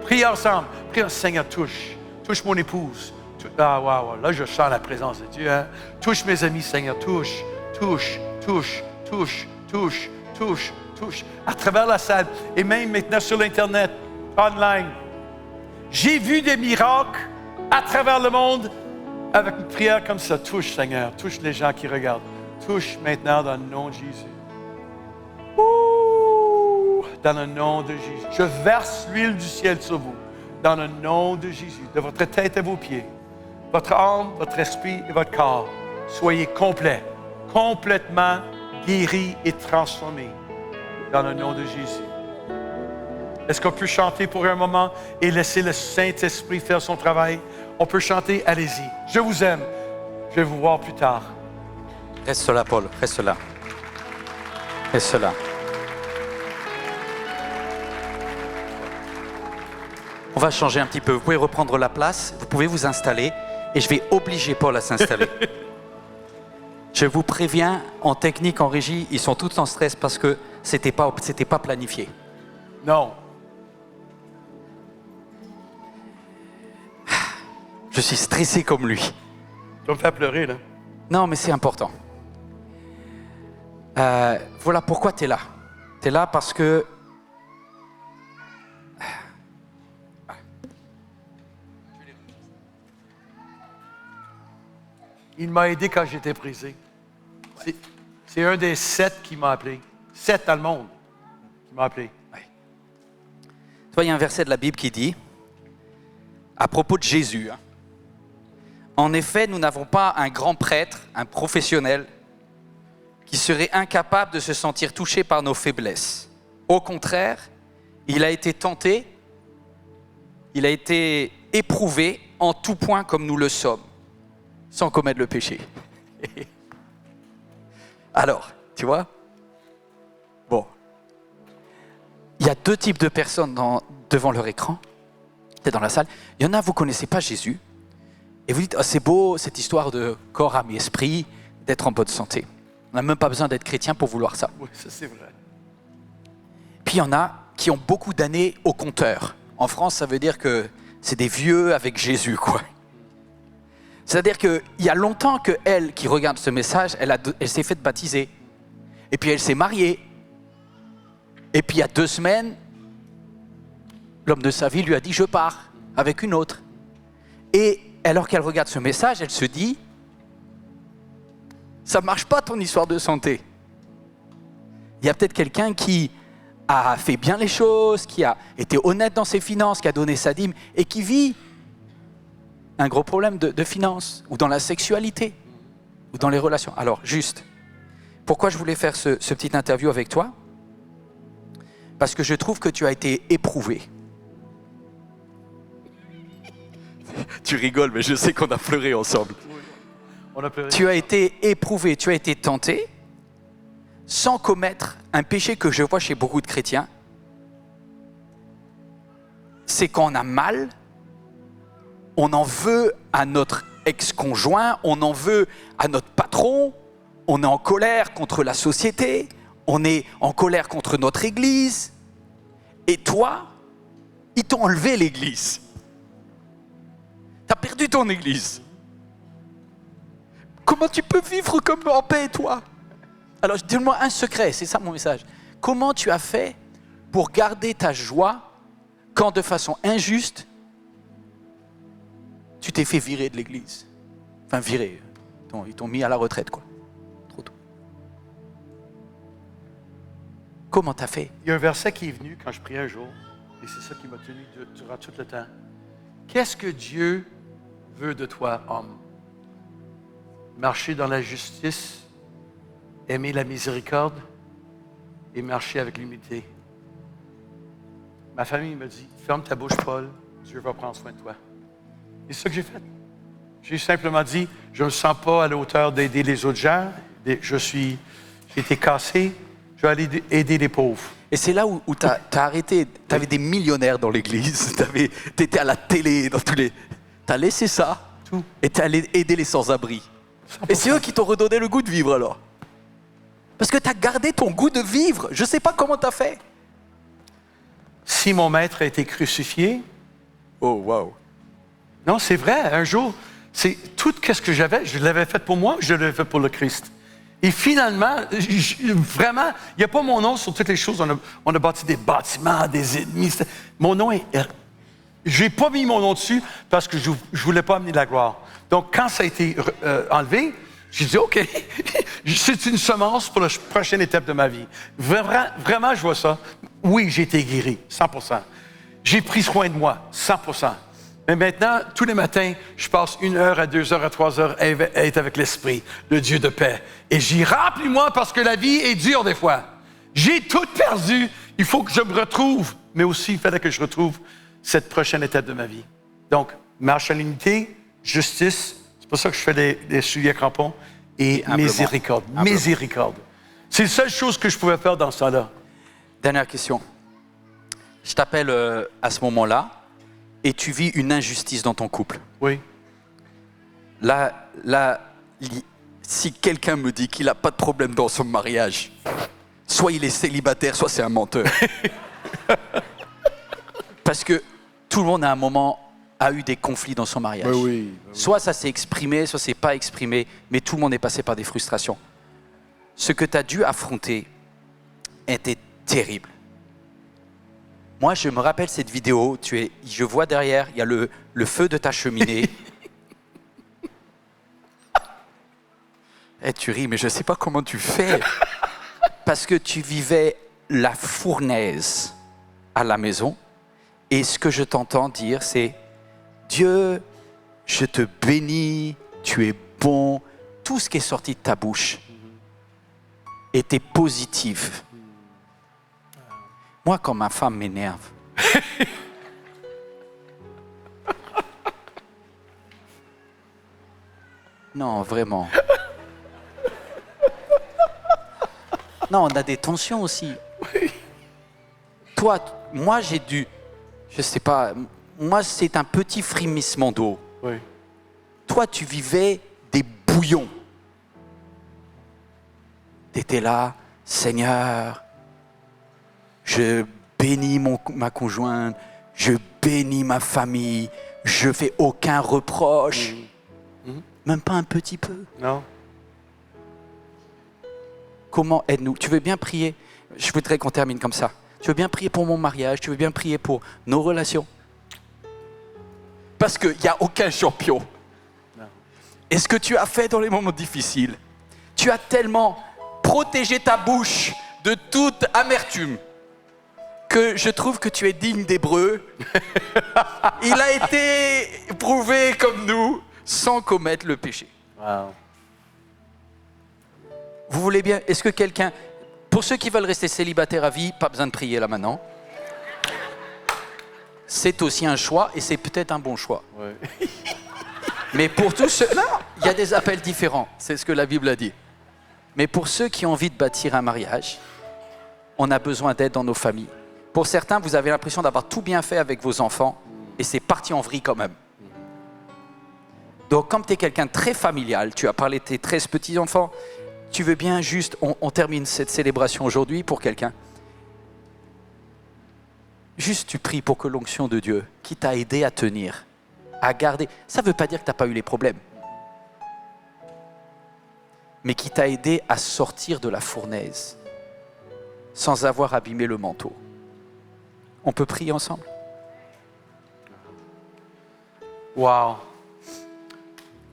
Priez ensemble. Priez, Seigneur, touche. Touche mon épouse. Ah, wow. Là, je sens la présence de Dieu. Hein? Touche mes amis, Seigneur. Touche, touche, touche, touche, touche, touche, touche. À travers la salle et même maintenant sur l'Internet, online. J'ai vu des miracles à travers le monde avec une prière comme ça. Touche, Seigneur. Touche les gens qui regardent. Touche maintenant dans le nom de Jésus. Ouh, dans le nom de Jésus. Je verse l'huile du ciel sur vous. Dans le nom de Jésus. De votre tête à vos pieds. Votre âme, votre esprit et votre corps. Soyez complets. Complètement guéris et transformés. Dans le nom de Jésus. Est-ce qu'on peut chanter pour un moment et laisser le Saint-Esprit faire son travail? On peut chanter, allez-y. Je vous aime. Je vais vous voir plus tard. Reste là, Paul. Reste là. Reste là. On va changer un petit peu. Vous pouvez reprendre la place. Vous pouvez vous installer. et je vais obliger Paul à s'installer. Je vous préviens, en technique, en régie, ils sont tous en stress parce que c'était pas planifié. Non. Je suis stressé comme lui. Tu vas me faire pleurer, là. Non, mais c'est important. Voilà pourquoi tu es là. Tu es là parce que... Il m'a aidé quand j'étais brisé. C'est un des 7 qui m'a appelé. 7 dans le monde qui m'a appelé. Ouais. Tu vois, il y a un verset de la Bible qui dit, à propos de Jésus, en effet, nous n'avons pas un grand prêtre, un professionnel, qui serait incapable de se sentir touché par nos faiblesses. Au contraire, il a été tenté, il a été éprouvé en tout point comme nous le sommes, sans commettre le péché. Alors, tu vois, bon, il y a 2 types de personnes devant leur écran, c'est dans la salle. Il y en a, vous ne connaissez pas Jésus, et vous dites, oh, c'est beau cette histoire de corps, âme et esprit, d'être en bonne santé. On n'a même pas besoin d'être chrétien pour vouloir ça. Oui, ça c'est vrai. Puis il y en a qui ont beaucoup d'années au compteur. En France, ça veut dire que c'est des vieux avec Jésus, quoi. C'est-à-dire qu'il y a longtemps qu'elle, qui regarde ce message, elle s'est faite baptiser. Et puis elle s'est mariée. Et puis il y a 2 semaines, l'homme de sa vie lui a dit « je pars » avec une autre. Et alors qu'elle regarde ce message, elle se dit « ça ne marche pas ton histoire de santé ». Il y a peut-être quelqu'un qui a fait bien les choses, qui a été honnête dans ses finances, qui a donné sa dîme et qui vit un gros problème de finances, ou dans la sexualité, ou dans les relations. Alors, juste, pourquoi je voulais faire ce petit interview avec toi ? Parce que je trouve que tu as été éprouvé. Tu rigoles, mais je sais qu'on a pleuré ensemble. On a pleuré. Tu as été éprouvé, tu as été tenté, sans commettre un péché que je vois chez beaucoup de chrétiens. C'est quand on a mal, on en veut à notre ex-conjoint, on en veut à notre patron, on est en colère contre la société, on est en colère contre notre église. Et toi, ils t'ont enlevé l'église. Tu as perdu ton église. Comment tu peux vivre comme en paix, toi ? Alors, donne-moi un secret, c'est ça mon message. Comment tu as fait pour garder ta joie quand, de façon injuste, tu t'es fait virer de l'église? Enfin, virer. Ils t'ont mis à la retraite, quoi. Trop tôt. Comment t'as fait? Il y a un verset qui est venu quand je priais un jour, et c'est ça qui m'a tenu durant tout le temps. Qu'est-ce que Dieu veut de toi, homme? Marcher dans la justice, aimer la miséricorde et marcher avec l'humilité. Ma famille me dit, ferme ta bouche, Paul, Dieu va prendre soin de toi. Et c'est ça que j'ai fait. J'ai simplement dit, je ne me sens pas à la hauteur d'aider les autres gens. J'ai été cassé, je vais aller aider les pauvres. Et c'est là où tu as arrêté. Tu avais des millionnaires dans l'église, tu étais à la télé, dans tous les... Tu as laissé ça, tout. Et tu es allé aider les sans-abri. 100%. Et c'est eux qui t'ont redonné le goût de vivre alors. Parce que tu as gardé ton goût de vivre. Je ne sais pas comment tu as fait. Si mon maître a été crucifié... Oh, wow. Non, c'est vrai. Un jour, c'est tout ce que j'avais, je l'avais fait pour moi, je l'avais fait pour le Christ. Et finalement, vraiment, il n'y a pas mon nom sur toutes les choses. On a bâti des bâtiments, des ennemis. Mon nom est... Je n'ai pas mis mon nom dessus parce que je ne voulais pas amener de la gloire. Donc, quand ça a été enlevé, j'ai dit, OK, c'est une semence pour la prochaine étape de ma vie. Vraiment, je vois ça. Oui, j'ai été guéri, 100%. J'ai pris soin de moi, 100%. Mais maintenant, tous les matins, je passe 1 heure à 2 heures à 3 heures à être avec l'Esprit, le Dieu de paix. Et j'y remplis-moi parce que la vie est dure des fois. J'ai tout perdu. Il faut que je me retrouve. Mais aussi, il fallait que je retrouve cette prochaine étape de ma vie. Donc, marche à l'unité, justice, c'est pour ça que je fais des souliers crampons, et miséricorde. Miséricorde. C'est la seule chose que je pouvais faire dans ce temps-là. Dernière question. Je t'appelle à ce moment-là et tu vis une injustice dans ton couple. Oui. si quelqu'un me dit qu'il n'a pas de problème dans son mariage, soit il est célibataire, soit c'est un menteur. Parce que tout le monde à un moment a eu des conflits dans son mariage. Oui. Soit ça s'est exprimé, soit c'est pas exprimé, mais tout le monde est passé par des frustrations. Ce que tu as dû affronter était terrible. Moi, je me rappelle cette vidéo, je vois derrière, il y a le feu de ta cheminée. Tu ris, mais je ne sais pas comment tu fais. Parce que tu vivais la fournaise à la maison. Et ce que je t'entends dire, c'est « Dieu, je te bénis, tu es bon. » Tout ce qui est sorti de ta bouche était positif. Moi, quand ma femme m'énerve, non, vraiment. Non, on a des tensions aussi. Toi, moi, j'ai dû... Je sais pas, moi, c'est un petit frémissement d'eau. Oui. Toi, tu vivais des bouillons. Tu étais là, Seigneur, je bénis ma conjointe, je bénis ma famille, je fais aucun reproche. Même pas un petit peu. Non. Comment aide-nous? Tu veux bien prier? Je voudrais qu'on termine comme ça. Tu veux bien prier pour mon mariage? Tu veux bien prier pour nos relations? Parce qu'il n'y a aucun champion. Non. Et ce que tu as fait dans les moments difficiles, tu as tellement protégé ta bouche de toute amertume que je trouve que tu es digne d'Hébreu. Il a été éprouvé comme nous, sans commettre le péché. Wow. Vous voulez bien? Est-ce que quelqu'un... Pour ceux qui veulent rester célibataires à vie, pas besoin de prier là maintenant. C'est aussi un choix et c'est peut-être un bon choix. Oui. Mais pour tous ceux... Non, il y a des appels différents, c'est ce que la Bible a dit. Mais pour ceux qui ont envie de bâtir un mariage, on a besoin d'aide dans nos familles. Pour certains, vous avez l'impression d'avoir tout bien fait avec vos enfants et c'est parti en vrille quand même. Donc, comme tu es quelqu'un de très familial, tu as parlé de tes 13 petits-enfants, tu veux bien juste, on termine cette célébration aujourd'hui pour quelqu'un. Juste tu pries pour que l'onction de Dieu, qui t'a aidé à tenir, à garder, ça ne veut pas dire que tu n'as pas eu les problèmes, mais qui t'a aidé à sortir de la fournaise sans avoir abîmé le manteau. On peut prier ensemble? Wow.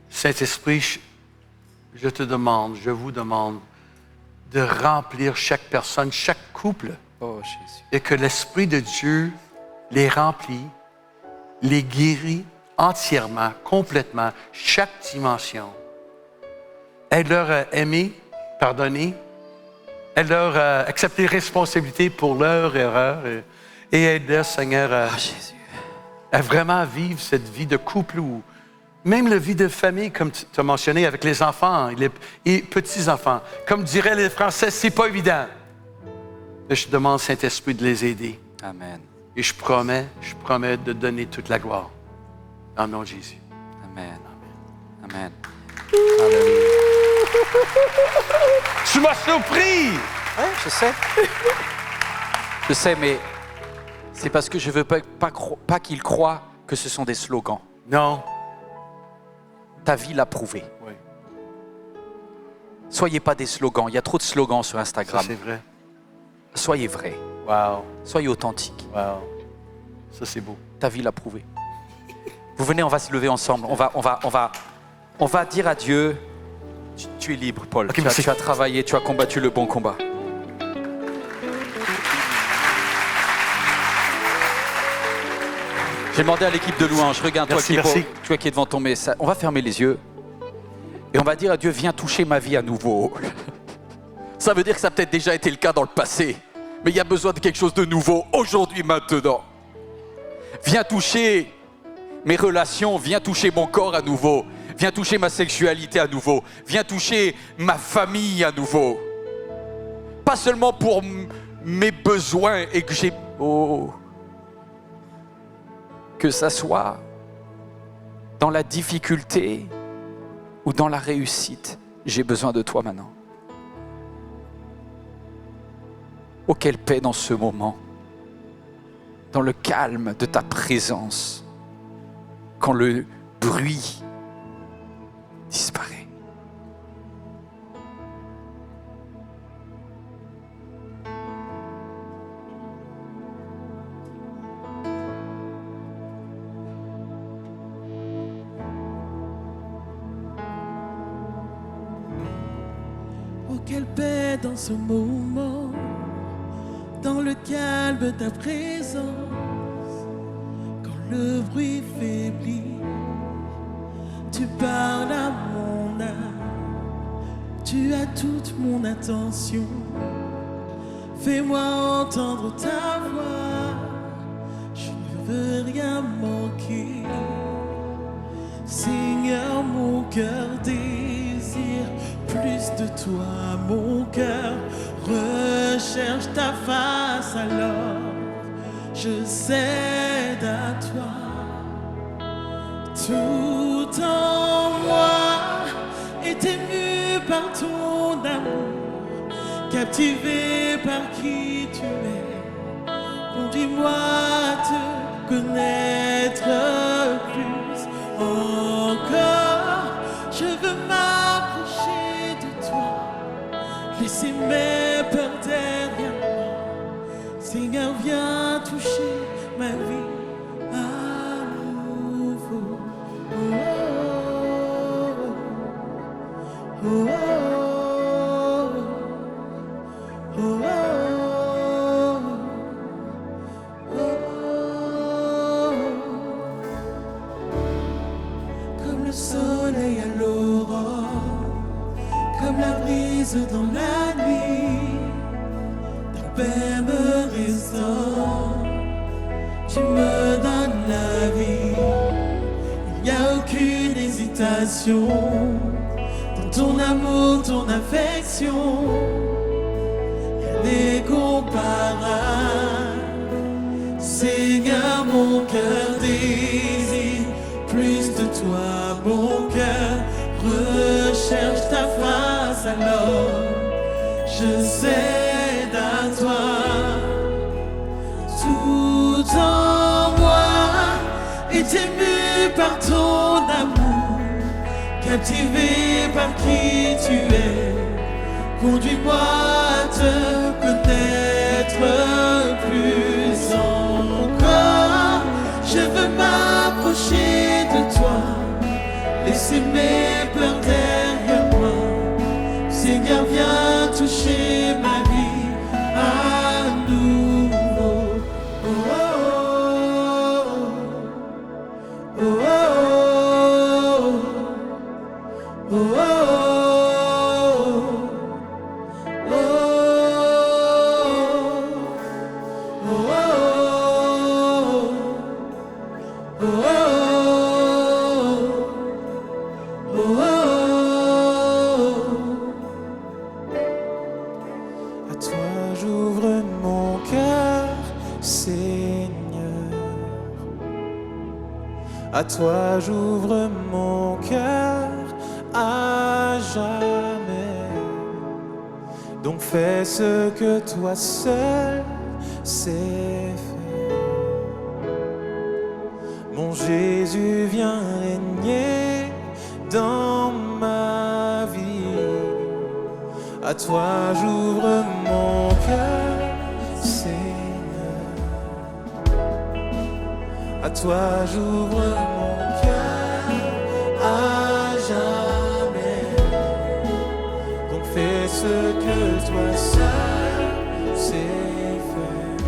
Saint-Esprit, je te demande, je vous demande de remplir chaque personne, chaque couple, Oh Jésus. et que l'Esprit de Dieu les remplit, les guérit entièrement, complètement, chaque dimension. Aide-leur à aimer, pardonner, aide-leur à accepter responsabilité pour leurs erreurs et aide-leur, Seigneur, Oh Jésus. à vraiment vivre cette vie de couple ou même la vie de famille, comme tu as mentionné, avec les enfants et petits-enfants. Comme diraient les Français, c'est pas évident. Mais je demande, Saint-Esprit, de les aider. Amen. Et je promets de donner toute la gloire. Dans le nom de Jésus. Amen. Amen. Alléluia. Tu m'as surpris! Oui, je sais. Je sais, mais c'est parce que je veux pas qu'ils croient que ce sont des slogans. Non. Ta vie l'a prouvé. Oui, Soyez pas des slogans. Il y a trop de slogans sur ça Instagram. c'est vrai. Soyez vrais. Wow, Soyez authentiques. wow. Ça c'est beau. Ta vie l'a prouvé. Vous venez, on va se lever ensemble. On va dire à Dieu, tu es libre, Paul. Okay, tu as travaillé, tu as combattu le bon combat. J'ai demandé à l'équipe de louange, regarde Merci, toi merci. qui es devant ton message. On va fermer les yeux et on va dire à Dieu, viens toucher ma vie à nouveau. Ça veut dire que ça a peut-être déjà été le cas dans le passé, mais il y a besoin de quelque chose de nouveau aujourd'hui, maintenant. Viens toucher mes relations, viens toucher mon corps à nouveau, viens toucher ma sexualité à nouveau, viens toucher ma famille à nouveau. Pas seulement pour mes besoins et que j'ai... Oh. Que ça soit dans la difficulté, ou dans la réussite, j'ai besoin de toi maintenant. Oh, quelle paix dans ce moment, dans le calme de ta présence, quand le bruit disparaît. Oh, quelle paix dans ce moment, dans le calme de ta présence, quand le bruit faiblit, tu parles à mon âme, tu as toute mon attention, fais-moi entendre ta voix, je ne veux rien manquer. Seigneur, mon cœur désire plus de toi, mon cœur recherche ta face, alors je cède à toi. Tout en moi est ému par ton amour, captivé par qui tu es. Conduis-moi à te connaître plus encore. Je veux m'approcher de toi, laisser mes peurs derrière moi. Seigneur, viens toucher ma vie à nouveau. Oh, oh, oh, oh, oh, oh, oh. Comme le soleil à l'aurore, comme la brise dans la nuit, ta paix me restaure, tu me donnes la vie. Il n'y a aucune hésitation dans ton amour, ton affection, rien n'est comparable. Seigneur, mon cœur désire plus de toi, mon cœur recherche ta face, alors je cède à toi. Tout en moi est ému par ton amour, captivé par qui tu es. Conduis-moi à te connaître plus encore. Je veux m'approcher de toi, laisser mes peurs derrière moi. Seigneur, viens toucher ma vie à nouveau. Oh, oh, oh, oh, oh, oh, oh, à toi j'ouvre mon cœur, Seigneur. À toi j'ouvre mon cœur à jamais. Donc fais ce que toi seul sais faire. Mon Jésus, viens régner dans ma vie. À toi j'ouvre mon cœur, Seigneur. À toi j'ouvre mon cœur à jamais. Donc fais ce que toi seul sais faire.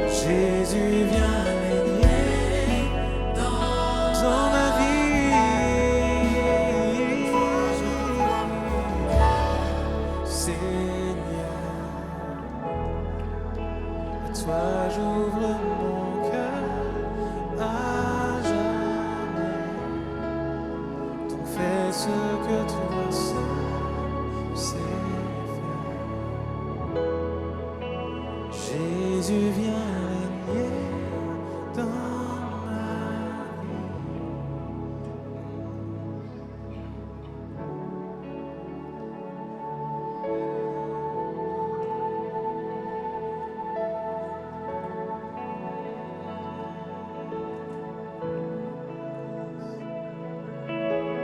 Jésus, viens régner dans ma vie. Toi j'ouvre mon cœur à jamais. Donc fais ce que toi seul sais faire. Jésus, viens régner dans ma vie.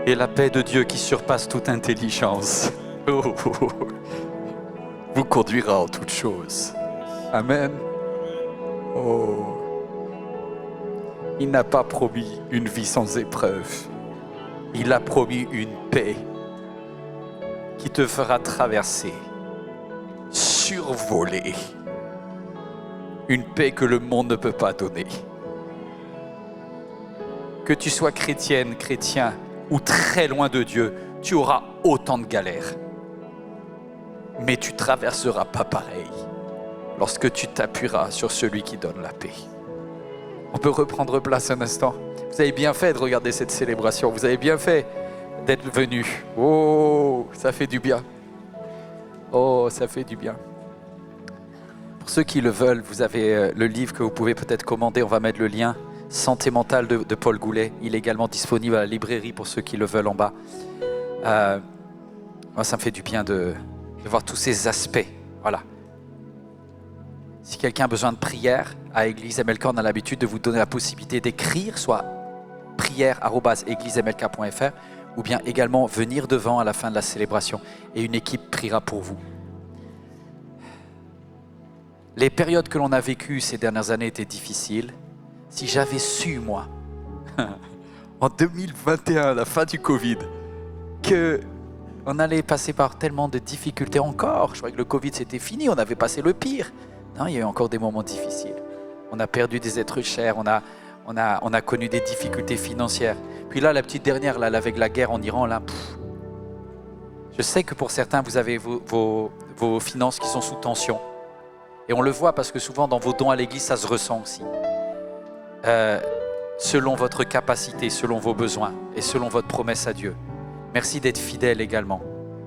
Et la paix de Dieu qui surpasse toute intelligence vous conduira en toutes choses. Amen. Oh. Il n'a pas promis une vie sans épreuve. Il a promis une paix qui te fera traverser, survoler. Une paix que le monde ne peut pas donner. Que tu sois chrétienne, chrétien ou très loin de Dieu, tu auras autant de galères. Mais tu traverseras pas pareil lorsque tu t'appuieras sur celui qui donne la paix. On peut reprendre place un instant. Vous avez bien fait de regarder cette célébration. Vous avez bien fait d'être venu. Oh, ça fait du bien. Oh, ça fait du bien. Pour ceux qui le veulent, vous avez le livre que vous pouvez peut-être commander. On va mettre le lien. Santé mentale de Paul Goulet. Il est également disponible à la librairie pour ceux qui le veulent en bas. Moi, ça me fait du bien de voir tous ces aspects. Voilà. Si quelqu'un a besoin de prière, à Église MLK, on a l'habitude de vous donner la possibilité d'écrire, soit prière@églisemlk.fr, ou bien également venir devant à la fin de la célébration et une équipe priera pour vous. Les périodes que l'on a vécues ces dernières années étaient difficiles. Si j'avais su, moi, en 2021, à la fin du Covid, qu'on allait passer par tellement de difficultés encore. Je croyais que le Covid c'était fini, on avait passé le pire. Non, il y a eu encore des moments difficiles. On a perdu des êtres chers, on a connu des difficultés financières. Puis là, la petite dernière, là, avec la guerre en Iran, là, je sais que pour certains, vous avez vos finances qui sont sous tension. Et on le voit parce que souvent, dans vos dons à l'église, ça se ressent aussi. Selon votre capacité, selon vos besoins et selon votre promesse à Dieu. Merci d'être fidèle également.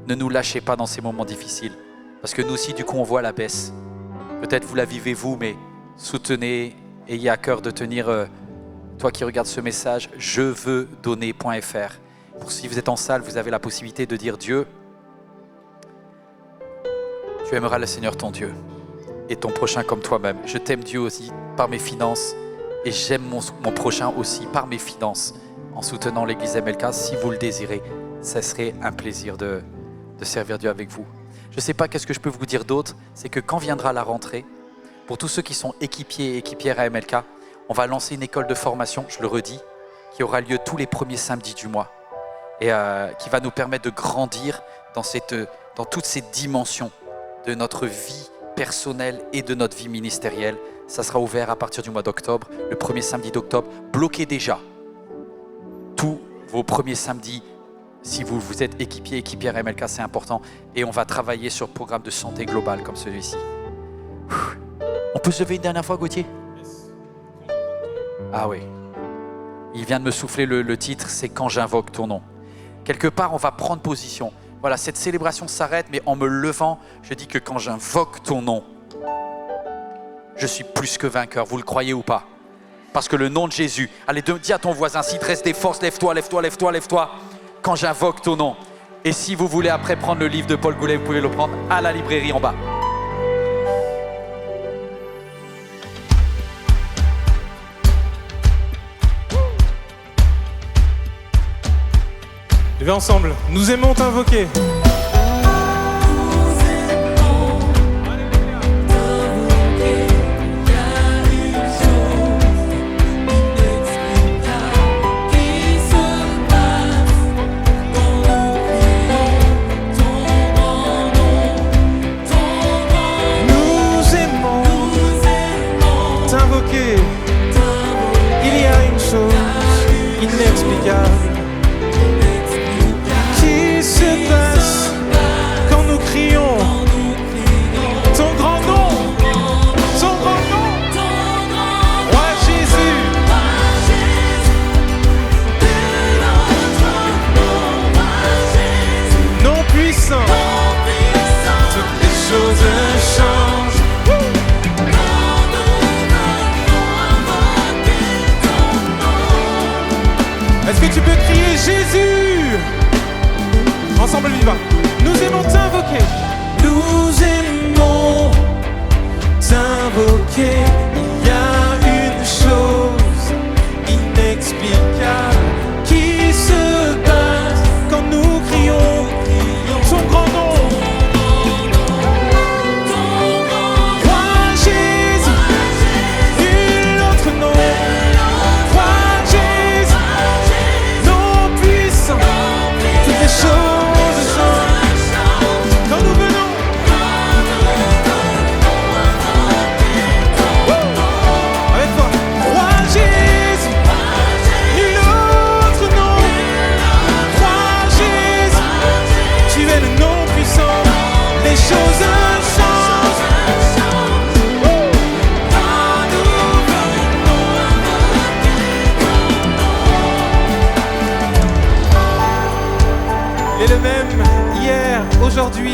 Ne nous lâchez pas dans ces moments difficiles. Parce que nous aussi, du coup, on voit la baisse. Peut-être vous la vivez vous, mais soutenez, ayez à cœur de tenir, toi qui regardes ce message, jeveuxdonner.fr. Pour si vous êtes en salle, vous avez la possibilité de dire Dieu, tu aimeras le Seigneur ton Dieu et ton prochain comme toi-même. Je t'aime Dieu aussi par mes finances et j'aime mon prochain aussi par mes finances en soutenant l'église MLK. Si vous le désirez, ça serait un plaisir de servir Dieu avec vous. Je ne sais pas qu'est-ce que je peux vous dire d'autre, c'est que quand viendra la rentrée, pour tous ceux qui sont équipiers et équipières à MLK, on va lancer une école de formation, je le redis, qui aura lieu tous les premiers samedis du mois et qui va nous permettre de grandir dans toutes ces dimensions de notre vie personnelle et de notre vie ministérielle. Ça sera ouvert à partir du mois d'octobre, le premier samedi d'octobre. Bloquez déjà tous vos premiers samedis. Si vous êtes équipier, équipière MLK, c'est important. Et on va travailler sur le programme de santé globale comme celui-ci. On peut se lever une dernière fois, Gauthier ? Ah oui. Il vient de me souffler le titre, c'est « Quand j'invoque ton nom ». Quelque part, on va prendre position. Voilà, cette célébration s'arrête, mais en me levant, je dis que quand j'invoque ton nom, je suis plus que vainqueur. Vous le croyez ou pas ? Parce que le nom de Jésus, allez, dis à ton voisin, s'il te reste des forces, lève-toi, lève-toi, lève-toi, lève-toi. Quand j'invoque ton nom. Et si vous voulez après prendre le livre de Paul Goulet, vous pouvez le prendre à la librairie en bas. Et bien ensemble, nous aimons t'invoquer. Il y a une chose inexplicable qui se passe quand nous crions ton grand nom, ton grand nom, roi Jésus. Nom puissant, toutes les choses changent. Est-ce que tu peux crier Jésus? Ensemble, viva. Nous aimons t'invoquer. Nous aimons t'invoquer. Il y a une chose inexplicable qui se passe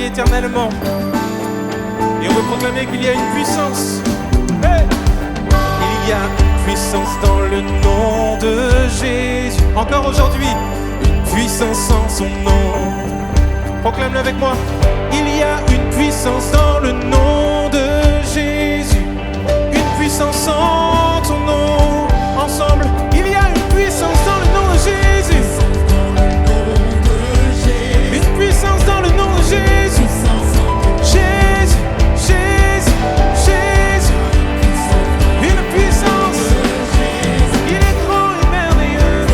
éternellement. Et on veut proclamer qu'il y a une puissance. Hey! Il y a une puissance dans le nom de Jésus. Encore aujourd'hui, une puissance en son nom. Proclame-le avec moi. Il y a une puissance dans le nom de Jésus. Une puissance en ton nom. Ensemble, il y a une puissance dans le nom de Jésus. Une puissance dans le nom de Jésus. Jésus, Jésus, Jésus. Une puissance. Il est grand et merveilleux.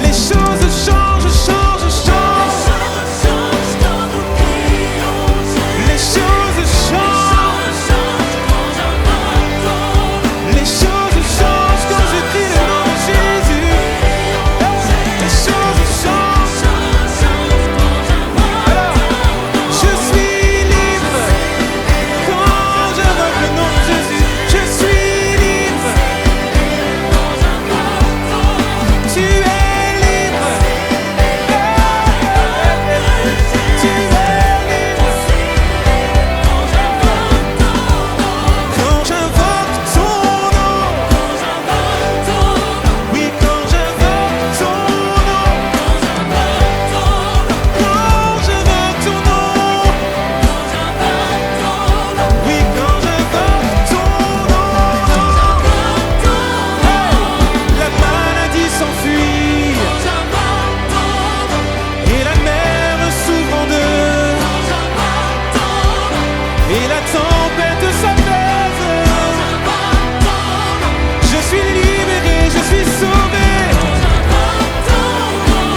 Les choses changent, changent, changent. Les choses changent. Les choses changent quand je crie le nom de Jésus. Les choses changent. Alors, je suis libre quand j'invoque le nom de Jésus. Je suis libre. Tu es libre. Tu es libre. Quand j'invoque ton nom. Oui, quand j'invoque ton nom. Quand j'invoque ton nom. Oui, quand j'invoque ton nom. La maladie s'enfuit. Et la mer s'ouvre en deux. Et la tempête s'apaise. Je suis libéré, je suis sauvé.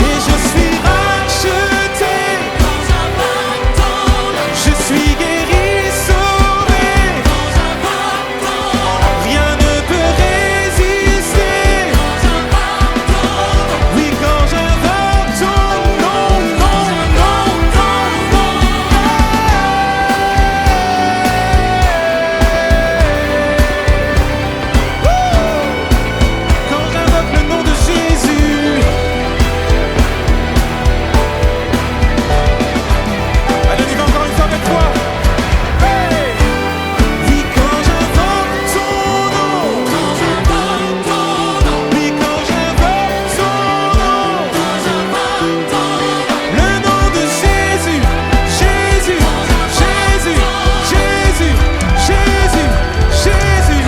Et je suis racheté. Je suis guéri, sauvé. Rien ne peut résister. Oui, quand j'invoque ton nom, nom, nom, nom, nom. Quand j'invoque le nom de Jésus. Allez, on y va encore une fois avec toi. Hey! Oui, quand j'invoque ton nom. Oui, quand j'invoque ton nom. Le nom de Jésus. Jésus, Jésus, Jésus, Jésus, Jésus.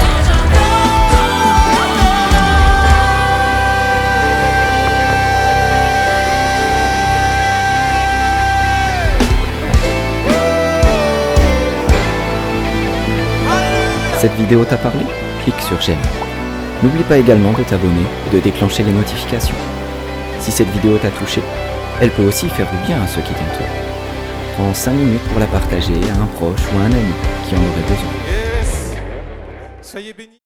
Cette vidéo t'a parlé? Clique sur j'aime. N'oublie pas également de t'abonner et de déclencher les notifications. Si cette vidéo t'a touché, elle peut aussi faire du bien à ceux qui t'entourent. Prends 5 minutes pour la partager à un proche ou à un ami qui en aurait besoin. Yes. Soyez bénis.